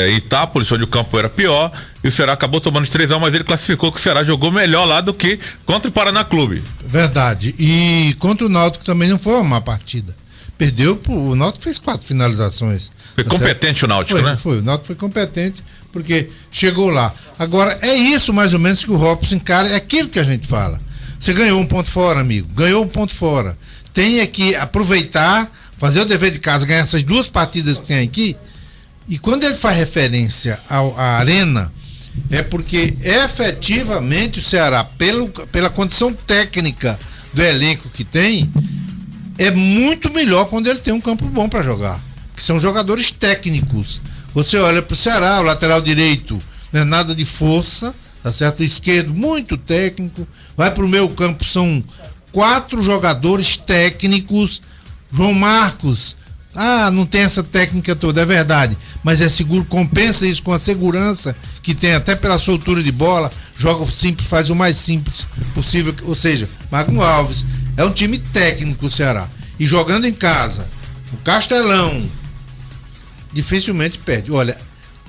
em Itápolis, onde o campo era pior, e o Ceará acabou tomando de 3-1, mas ele classificou que o Ceará jogou melhor lá do que contra o Paraná Clube. Verdade. E contra o Náutico também não foi uma má partida. Perdeu, o Náutico fez 4 finalizações. Foi competente o Náutico, né? Foi, o Náutico foi competente porque chegou lá. Agora, é isso mais ou menos que o Robson encara, é aquilo que a gente fala. Você ganhou 1 ponto fora, amigo, ganhou 1 ponto fora. Tem que aproveitar, fazer o dever de casa, ganhar essas 2 partidas que tem aqui. E quando ele faz referência à Arena, é porque efetivamente o Ceará, pela condição técnica do elenco que tem, é muito melhor quando ele tem um campo bom para jogar, que são jogadores técnicos. Você olha para o Ceará, o lateral direito não é nada de força, tá certo? O esquerdo muito técnico, vai para o meio campo, são 4 jogadores técnicos. João Marcos, não tem essa técnica toda, é verdade, mas é seguro, compensa isso com a segurança que tem até pela soltura de bola, joga simples, faz o mais simples possível, ou seja, Magno Alves é um time técnico, o Ceará, e jogando em casa, o Castelão dificilmente perde. Olha,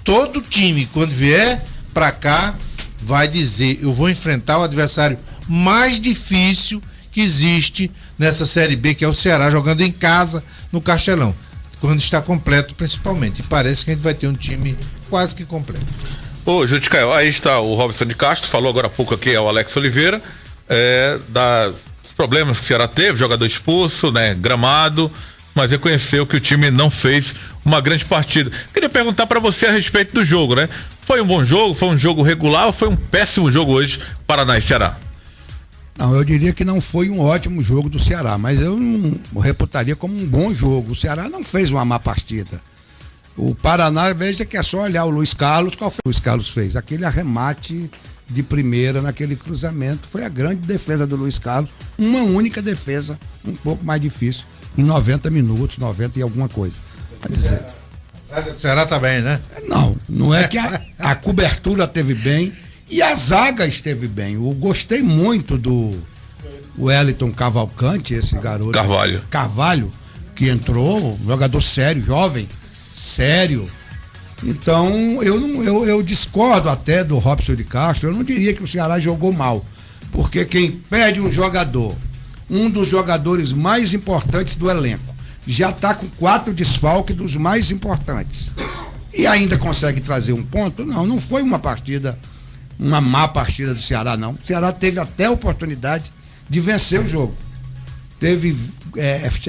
todo time quando vier pra cá vai dizer, eu vou enfrentar o adversário mais difícil que existe nessa Série B, que é o Ceará, jogando em casa no Castelão, quando está completo principalmente, e parece que a gente vai ter um time quase que completo. Ô, Juticaio, aí está o Robson de Castro, falou agora há pouco aqui ao Alex Oliveira, dos problemas que o Ceará teve, jogador expulso, né, gramado, mas reconheceu que o time não fez uma grande partida. Queria perguntar para você a respeito do jogo, né? Foi um bom jogo, foi um jogo regular ou foi um péssimo jogo hoje, Paraná e Ceará? Não, eu diria que não foi um ótimo jogo do Ceará, mas eu não reputaria como um bom jogo. O Ceará não fez uma má partida. O Paraná, veja que é só olhar o Luiz Carlos, qual foi o Luiz Carlos fez? Aquele arremate de primeira naquele cruzamento, foi a grande defesa do Luiz Carlos, uma única defesa, um pouco mais difícil, em 90 minutos, 90 e alguma coisa. Quer dizer, a zaga do Ceará tá bem, né? Não é que a cobertura teve bem e a zaga esteve bem. Eu gostei muito do Wellington Cavalcante, esse garoto. Carvalho, que entrou, jogador sério, jovem, sério. Então, eu discordo até do Robson de Castro. Eu não diria que o Ceará jogou mal, porque quem perde um jogador, um dos jogadores mais importantes do elenco, já está com 4 desfalques dos mais importantes e ainda consegue trazer um ponto, não foi uma má partida do Ceará, não. O Ceará teve até oportunidade de vencer o jogo, teve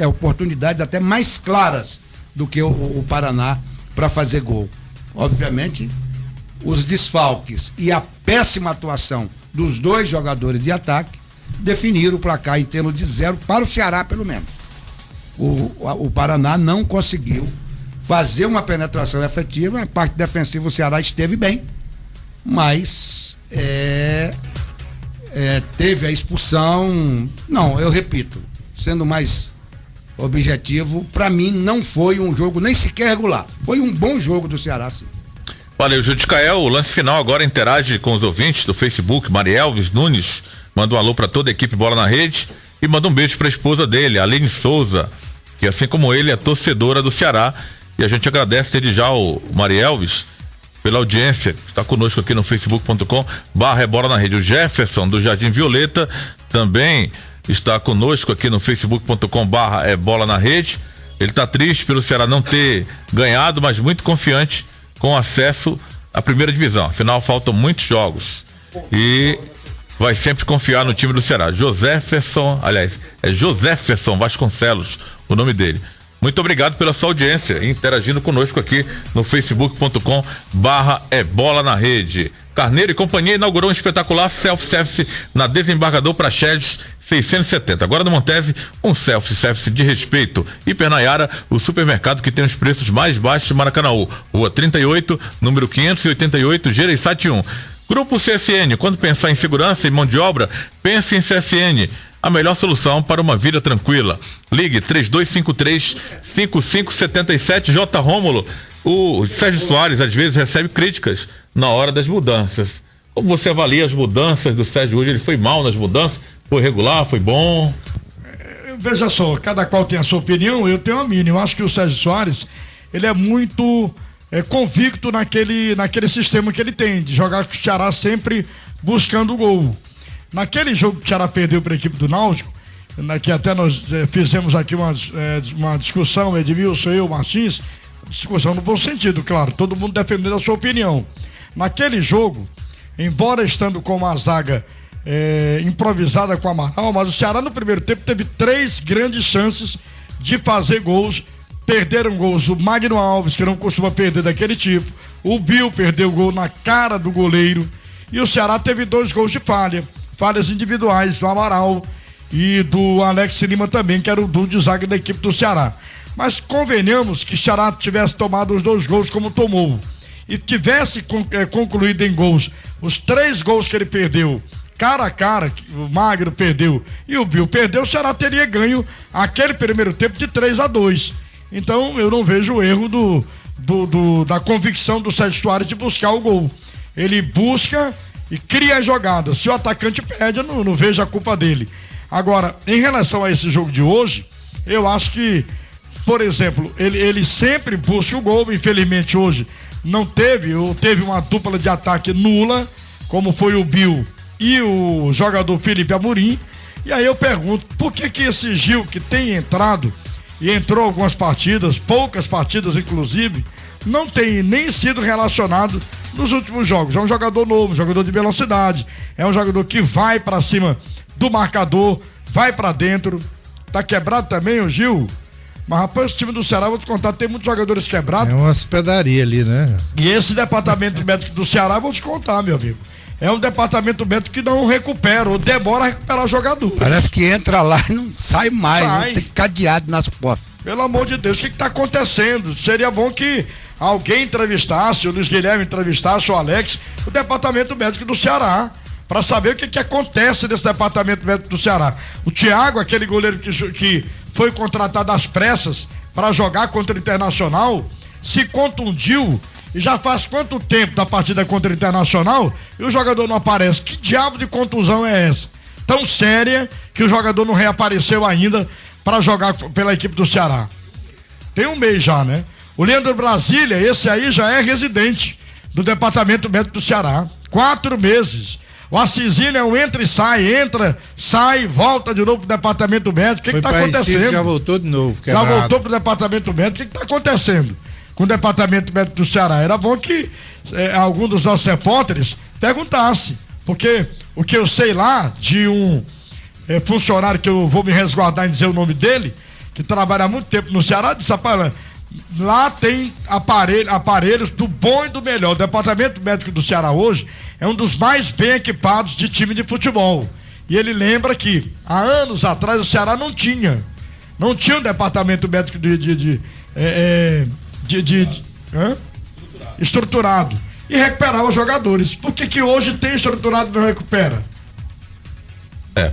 oportunidades até mais claras do que o Paraná para fazer gol. Obviamente, os desfalques e a péssima atuação dos 2 jogadores de ataque definiram o placar em termos de 0 para o Ceará, pelo menos. O Paraná não conseguiu fazer uma penetração efetiva. A parte defensiva o Ceará esteve bem, mas teve a expulsão. Não, eu repito, sendo mais objetivo, para mim não foi um jogo nem sequer regular, foi um bom jogo do Ceará, sim. Valeu, Judicael. O lance final agora interage com os ouvintes do Facebook. Marielves Nunes manda um alô para toda a equipe Bola na Rede e manda um beijo para a esposa dele, Aline Souza, que assim como ele é torcedora do Ceará, e a gente agradece desde já o Marielves pela audiência, que está conosco aqui no facebook.com/bola na rede. O Jefferson do Jardim Violeta também está conosco aqui no facebook.com/bola na rede. Ele está triste pelo Ceará não ter ganhado, mas muito confiante com acesso à primeira divisão. Afinal, faltam muitos jogos e vai sempre confiar no time do Ceará. Josefferson Vasconcelos, o nome dele. Muito obrigado pela sua audiência, interagindo conosco aqui no facebook.com/bola na rede. Carneiro e Companhia inaugurou um espetacular self-service na Desembargador Praxedes 670. Agora no Montese, um self-service de respeito. Hipernaiara, o supermercado que tem os preços mais baixos de Maracanaú. Rua 38, número 588, Gereissati 1. Grupo CSN, quando pensar em segurança e mão de obra, pense em CSN. A melhor solução para uma vida tranquila. Ligue 3253-5577. J. Rômulo, o Sérgio Soares às vezes recebe críticas na hora das mudanças. Como você avalia as mudanças do Sérgio hoje? Ele foi mal nas mudanças? Foi regular? Foi bom? Veja só, cada qual tem a sua opinião, eu tenho a minha. Eu acho que o Sérgio Soares, ele é muito convicto naquele sistema que ele tem, de jogar com o Ceará sempre buscando o gol. Naquele jogo que o Ceará perdeu para a equipe do Náutico, que até nós fizemos aqui uma discussão, Edmilson, eu, Martins, discussão no bom sentido, claro, todo mundo defendendo a sua opinião. Naquele jogo, embora estando com uma zaga improvisada com o Amaral, mas o Ceará no primeiro tempo teve 3 grandes chances de fazer gols. Perderam gols o Magno Alves, que não costuma perder daquele tipo, o Bill perdeu o gol na cara do goleiro, e o Ceará teve 2 gols de falhas individuais do Amaral e do Alex Lima também, que era o duo de zaga da equipe do Ceará. Mas convenhamos que o Ceará tivesse tomado os 2 gols como tomou e tivesse concluído em gols os 3 gols que ele perdeu cara a cara, o Magno perdeu e o Bill perdeu, o Ceará teria ganho aquele primeiro tempo de 3-2. Então eu não vejo o erro da convicção do Sérgio Soares de buscar o gol. Ele busca e cria a jogada. Se o atacante perde, eu não vejo a culpa dele. Agora, em relação a esse jogo de hoje, eu acho que, por exemplo, ele sempre busca o gol. Infelizmente hoje não teve, ou teve uma dupla de ataque nula, como foi o Bill e o jogador Felipe Amorim. E aí eu pergunto, por que esse Gil, que tem entrado e entrou algumas partidas, poucas partidas inclusive, não tem nem sido relacionado nos últimos jogos? É um jogador novo, um jogador de velocidade, é um jogador que vai pra cima do marcador, vai pra dentro. Tá quebrado também o Gil? Mas, rapaz, esse time do Ceará, vou te contar, tem muitos jogadores quebrados. É uma hospedaria ali, né? E esse departamento médico do Ceará, vou te contar, meu amigo. É um departamento médico que não recupera, ou demora a recuperar o jogador. Parece que entra lá e não sai mais, Sai. Não tem cadeado nas portas. Pelo amor de Deus, o que está acontecendo? Seria bom que alguém entrevistasse, o Luiz Guilherme entrevistasse, o Alex, o departamento médico do Ceará, para saber o que acontece nesse departamento médico do Ceará. O Thiago, aquele goleiro que foi contratado às pressas para jogar contra o Internacional, se contundiu, e já faz quanto tempo da partida contra o Internacional e o jogador não aparece? Que diabo de contusão é essa? Tão séria que o jogador não reapareceu ainda para jogar pela equipe do Ceará. Tem um mês já, né? O Leandro Brasília, esse aí já é residente do departamento médico do Ceará. 4 meses. O Assisinho é um entra sai, volta de novo pro departamento médico. O que está acontecendo? Recife, já voltou de novo. Já voltou pro departamento médico. O que está acontecendo com o departamento médico do Ceará? Era bom que algum dos nossos repórteres perguntasse, porque o que eu sei lá de um funcionário, que eu vou me resguardar em dizer o nome dele, que trabalha há muito tempo no Ceará, disse: rapaz, lá tem aparelhos do bom e do melhor. O departamento médico do Ceará hoje é um dos mais bem equipados de time de futebol. E ele lembra que há anos atrás o Ceará não tinha um departamento médico estruturado e recuperava os jogadores. Por que hoje tem estruturado e não recupera?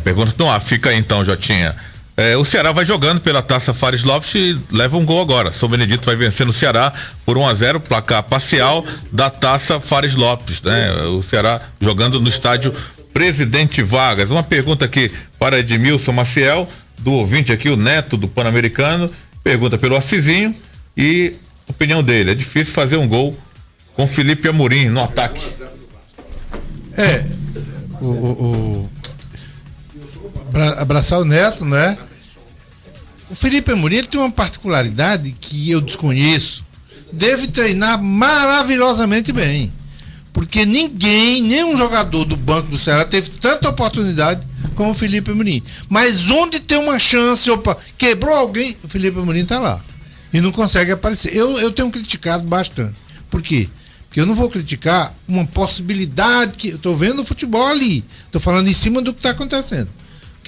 Pergunta no ar, fica aí então, Jotinha. O Ceará vai jogando pela Taça Fares Lopes e leva um gol agora. São Benedito vai vencendo o Ceará por 1-0, placar parcial da Taça Fares Lopes, né? O Ceará jogando no estádio Presidente Vargas. Uma pergunta aqui para Edmilson Maciel, do ouvinte aqui, o Neto do Pan-Americano, pergunta pelo Assisinho e opinião dele: é difícil fazer um gol com Felipe Amorim no ataque. Abraçar o Neto, né? O Felipe Amorim, ele tem uma particularidade que eu desconheço. Deve treinar maravilhosamente bem, porque nenhum jogador do banco do Ceará teve tanta oportunidade como o Felipe Amorim. Mas onde tem uma chance, quebrou alguém, o Felipe Amorim tá lá e não consegue aparecer. Eu tenho criticado bastante. Por quê? Porque eu não vou criticar uma possibilidade que eu tô vendo o futebol ali. Tô falando em cima do que tá acontecendo.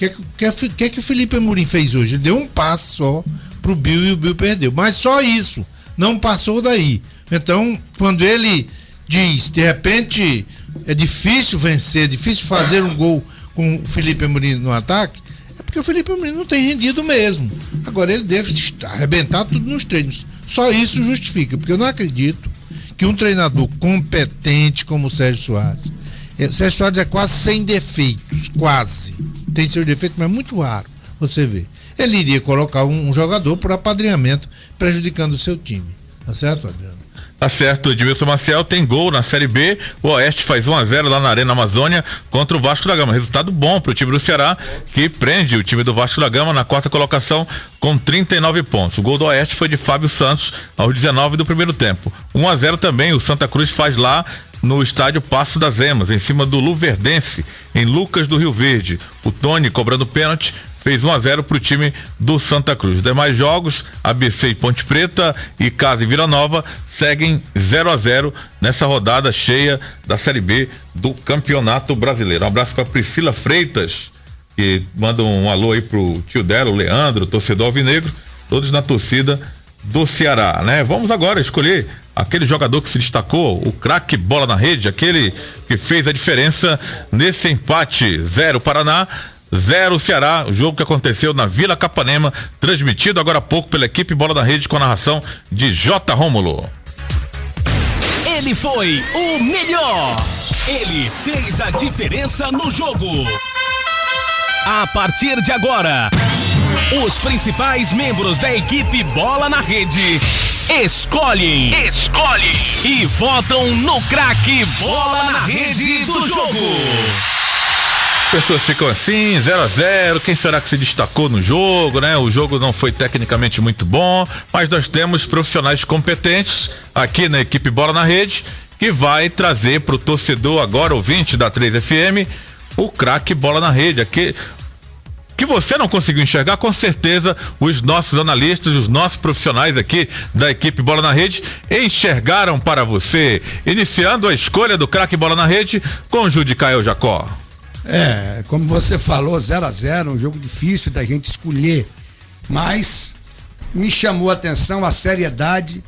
O que o Felipe Amorim fez hoje? Ele deu um passe só pro Bill e o Bill perdeu. Mas só isso. Não passou daí. Então, quando ele diz, de repente, é difícil vencer, é difícil fazer um gol com o Felipe Amorim no ataque, é porque o Felipe Amorim não tem rendido mesmo. Agora, ele deve arrebentar tudo nos treinos. Só isso justifica, porque eu não acredito que um treinador competente como o Sérgio Soares, o Sérgio Soares é quase sem defeitos, quase. Tem seus defeitos, mas é muito raro você vê. Ele iria colocar um jogador por apadrinhamento, prejudicando o seu time. Tá certo, Adriano? Tá certo, Edmilson Maciel tem gol na Série B. O Oeste faz 1-0 lá na Arena Amazônia contra o Vasco da Gama. Resultado bom pro time do Ceará, que prende o time do Vasco da Gama na 4ª colocação com 39 pontos. O gol do Oeste foi de Fábio Santos aos 19 do primeiro tempo. 1-0 também o Santa Cruz faz lá no estádio Passo das Emas, em cima do Luverdense, em Lucas do Rio Verde. O Tony, cobrando pênalti, fez 1-0 pro time do Santa Cruz. Os demais jogos, ABC e Ponte Preta e Casa e Vila Nova, seguem 0-0 nessa rodada cheia da Série B do Campeonato Brasileiro. Um abraço para Priscila Freitas, que manda um alô aí pro tio dela, o Leandro, torcedor alvinegro, todos na torcida do Ceará, né? Vamos agora escolher aquele jogador que se destacou, o craque bola na rede, aquele que fez a diferença nesse empate. 0 Paraná, 0 Ceará, o jogo que aconteceu na Vila Capanema, transmitido agora há pouco pela equipe Bola na Rede com a narração de J. Rômulo. Ele foi o melhor. Ele fez a diferença no jogo. A partir de agora, os principais membros da equipe Bola na Rede escolhem e votam no craque Bola na Rede do jogo. Pessoas ficam assim, 0-0, quem será que se destacou no jogo, né? O jogo não foi tecnicamente muito bom, mas nós temos profissionais competentes aqui na equipe Bola na Rede, que vai trazer pro torcedor agora, ouvinte da 3FM, o craque Bola na Rede, aqui, que você não conseguiu enxergar, com certeza os nossos analistas, os nossos profissionais aqui da equipe Bola na Rede enxergaram para você. Iniciando a escolha do craque Bola na Rede com o Judicael Jacó. Como você falou, 0-0, um jogo difícil da gente escolher, mas me chamou a atenção a seriedade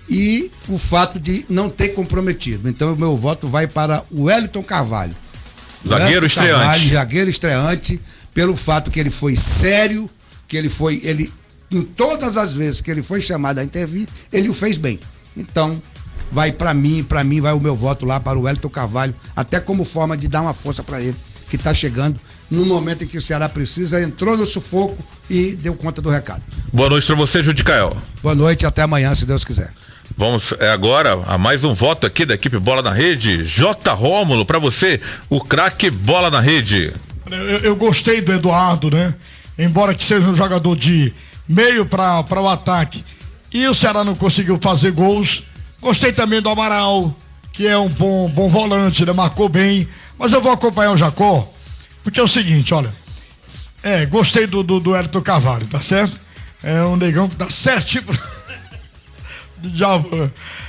e o fato de não ter comprometido. Então o meu voto vai para o Wellington Carvalho. Zagueiro estreante. Zagueiro estreante, pelo fato que ele foi sério, que ele em todas as vezes que ele foi chamado a intervir, ele o fez bem. Então, vai para mim vai o meu voto lá para o Wellington Carvalho, até como forma de dar uma força para ele, que está chegando no momento em que o Ceará precisa, entrou no sufoco e deu conta do recado. Boa noite para você, Judicael. Boa noite, até amanhã, se Deus quiser. Vamos agora a mais um voto aqui da equipe Bola na Rede. J. Rômulo, para você, o craque Bola na Rede. Eu gostei do Eduardo, né? Embora que seja um jogador de meio para o ataque e o Ceará não conseguiu fazer gols. Gostei também do Amaral, que é um bom volante, né? Marcou bem. Mas eu vou acompanhar o Jacó, porque é o seguinte, olha, gostei do Wellington Carvalho, tá certo? É um negão que tá certinho.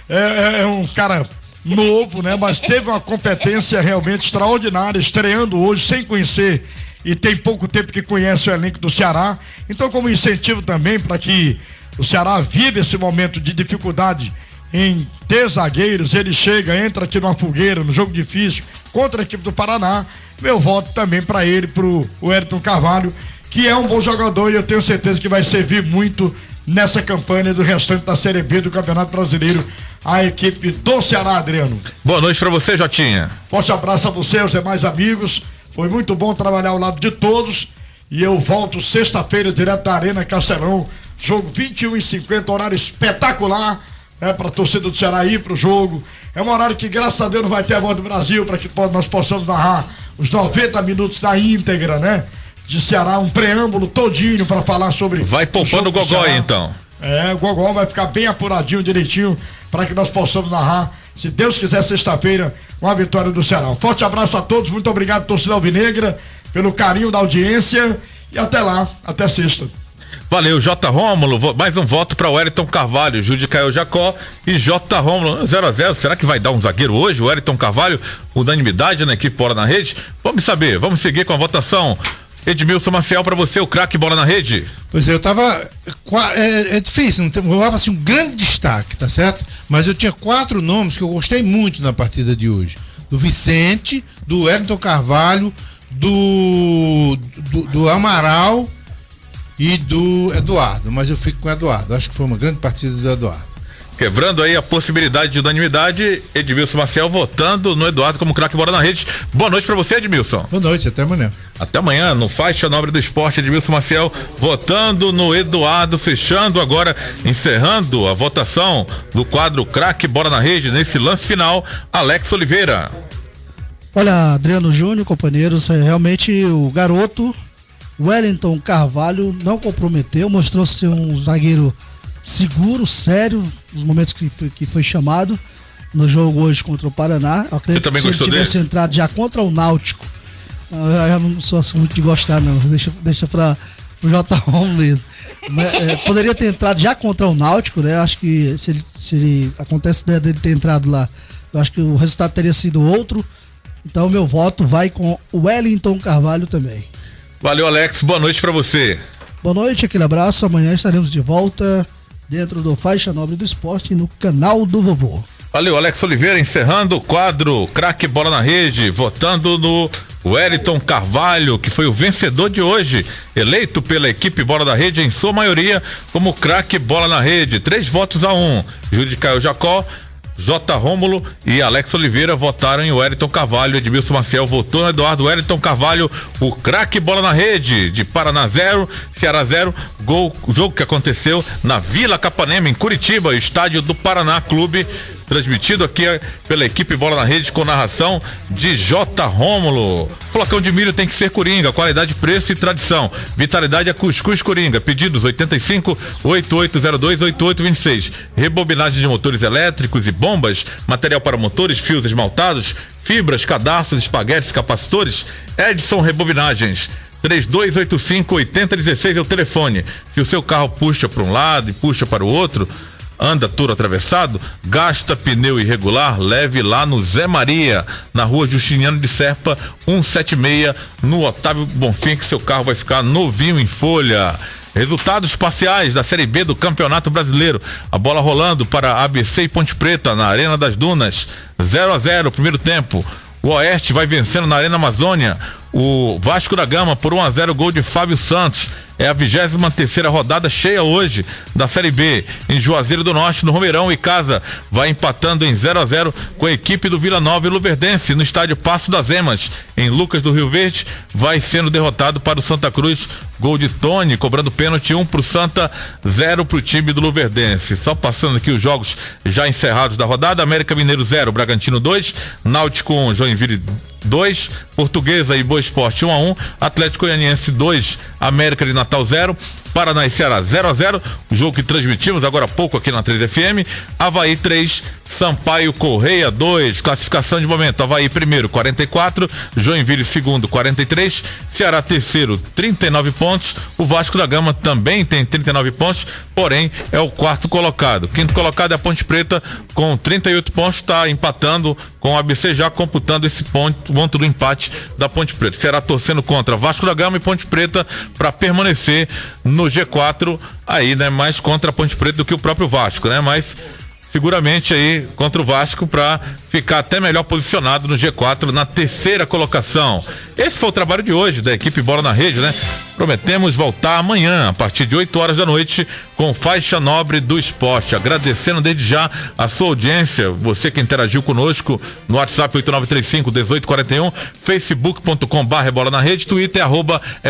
É um cara novo, né? Mas teve uma competência realmente extraordinária, estreando hoje sem conhecer, e tem pouco tempo que conhece o elenco do Ceará. Então, como incentivo também para que o Ceará vive esse momento de dificuldade em ter zagueiros, ele chega, entra aqui numa fogueira, no jogo difícil, contra a equipe do Paraná. Meu voto também para ele, pro Wellington Carvalho, que é um bom jogador, e eu tenho certeza que vai servir muito nessa campanha do restante da Série B do Campeonato Brasileiro, a equipe do Ceará, Adriano. Boa noite para você, Jotinha. Forte abraço a você e aos demais amigos. Foi muito bom trabalhar ao lado de todos, e eu volto sexta-feira direto da Arena Castelão, jogo 21h50, horário espetacular, para a torcida do Ceará ir pro jogo. É um horário que, graças a Deus, não vai ter a Voz do Brasil, para que nós possamos narrar os 90 minutos da íntegra, né? De Ceará, um preâmbulo todinho para falar sobre. Vai poupando o Gogó aí, então. O Gogó vai ficar bem apuradinho, direitinho, para que nós possamos narrar, se Deus quiser, sexta-feira, uma vitória do Ceará. Um forte abraço a todos, muito obrigado, torcida alvinegra, pelo carinho da audiência, e até lá, até sexta. Valeu, J. Rômulo, mais um voto para o Wellington Carvalho, Judicael Jacó e J. Rômulo, 0-0, será que vai dar um zagueiro hoje? O Wellington Carvalho, unanimidade na equipe Bola na Rede? Vamos saber, vamos seguir com a votação. Edmilson Maciel, para você, o craque Bola na Rede. Pois é, eu tava, é difícil, não dava assim um grande destaque, tá certo? Mas eu tinha 4 nomes que eu gostei muito na partida de hoje, do Vicente, do Wellington Carvalho, do Amaral e do Eduardo, mas eu fico com o Eduardo, acho que foi uma grande partida do Eduardo. Quebrando aí a possibilidade de unanimidade, Edmilson Maciel votando no Eduardo como craque Bola na Rede. Boa noite pra você, Edmilson. Boa noite, até amanhã. Até amanhã, no Faixa Nobre do Esporte, Edmilson Maciel votando no Eduardo, fechando agora, encerrando a votação do quadro craque Bola na Rede, nesse lance final, Alex Oliveira. Olha, Adriano Júnior, companheiros, realmente o garoto Wellington Carvalho não comprometeu, mostrou ser um zagueiro seguro, sério, nos momentos que foi chamado no jogo hoje contra o Paraná. Eu acredito também que se ele tivesse entrado já contra o Náutico, eu não sou muito de gostar, não. Deixa para o J. Romulo. Poderia ter entrado já contra o Náutico, né? Acho que se ele acontece dele ter entrado lá, eu acho que o resultado teria sido outro. Então meu voto vai com o Wellington Carvalho também. Valeu, Alex, boa noite para você. Boa noite, aquele abraço, amanhã estaremos de volta dentro do Faixa Nobre do Esporte no canal do Vovô. Valeu, Alex Oliveira, encerrando o quadro craque Bola na Rede, votando no Wellington Carvalho, que foi o vencedor de hoje, eleito pela equipe Bola da Rede em sua maioria como craque Bola na Rede, 3-1. Judicael Jacó, J. Rômulo e Alex Oliveira votaram em Wellington Carvalho. Edmilson Maciel votou no Eduardo. Wellington Carvalho, o craque Bola na Rede, de Paraná 0, Ceará 0, jogo que aconteceu na Vila Capanema, em Curitiba, estádio do Paraná Clube, transmitido aqui pela equipe Bola na Rede com narração de J. Rômulo. Flocão de milho tem que ser Coringa, qualidade, preço e tradição. Vitalidade é Cuscuz Coringa. Pedidos 85-8802-8826. Rebobinagem de motores elétricos e bombas, material para motores, fios esmaltados, fibras, cadastros, espaguetes, capacitores, Edson Rebobinagens. 3285-8016 é o telefone. Se o seu carro puxa para um lado e puxa para o outro, anda todo atravessado, gasta pneu irregular, leve lá no Zé Maria, na rua Justiniano de Serpa, 176, no Otávio Bonfim, que seu carro vai ficar novinho em folha. Resultados parciais da Série B do Campeonato Brasileiro. A bola rolando para ABC e Ponte Preta na Arena das Dunas. 0-0, primeiro tempo. O Oeste vai vencendo na Arena Amazônia o Vasco da Gama por 1-0, gol de Fábio Santos. É a 23ª rodada cheia hoje da Série B. Em Juazeiro do Norte, no Romeirão, e Casa vai empatando em 0-0 com a equipe do Vila Nova e Luverdense. No estádio Passo das Emas, em Lucas do Rio Verde, vai sendo derrotado para o Santa Cruz. Gol de Tony, cobrando pênalti, 1 pro Santa, 0 pro time do Luverdense. Só passando aqui os jogos já encerrados da rodada: América Mineiro 0, Bragantino 2, Náutico 1, Joinville 2, Portuguesa e Boa Esporte 1-1, Atlético Goianiense 2, América de Natal 0, Paraná e Ceará 0-0, o jogo que transmitimos agora há pouco aqui na 3FM. Avaí 3, Sampaio Correia 2, classificação de momento: Avaí primeiro 44, Joinville segundo 43, Ceará terceiro 39 pontos, o Vasco da Gama também tem 39 pontos, porém é o quarto colocado. Quinto colocado é a Ponte Preta com 38 pontos, está empatando com o ABC, já computando esse ponto do empate da Ponte Preta. Ceará torcendo contra Vasco da Gama e Ponte Preta para permanecer no G4, aí, né, mais contra a Ponte Preta do que o próprio Vasco, né, mas seguramente aí contra o Vasco para ficar até melhor posicionado no G4, na terceira colocação. Esse foi o trabalho de hoje da equipe Bola na Rede, né? Prometemos voltar amanhã, a partir de 8 horas da noite, com Faixa Nobre do Esporte. Agradecendo desde já a sua audiência, você que interagiu conosco no WhatsApp 8935-1841, facebook.com/bola na rede, Twitter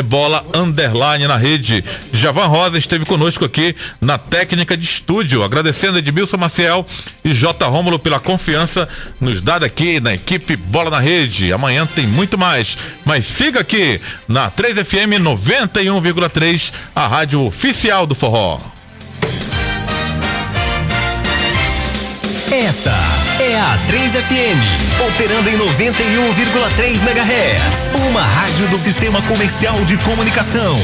@bola_na rede. Javan Rosa esteve conosco aqui na técnica de estúdio, agradecendo Edmilson Maciel e J. Rômulo pela confiança nos dada aqui na equipe Bola na Rede. Amanhã tem muito mais, mas siga aqui na 3FM 91,3, a rádio oficial do forró. Essa é a 3FM, operando em 91,3 MHz, uma rádio do Sistema Comercial de Comunicação.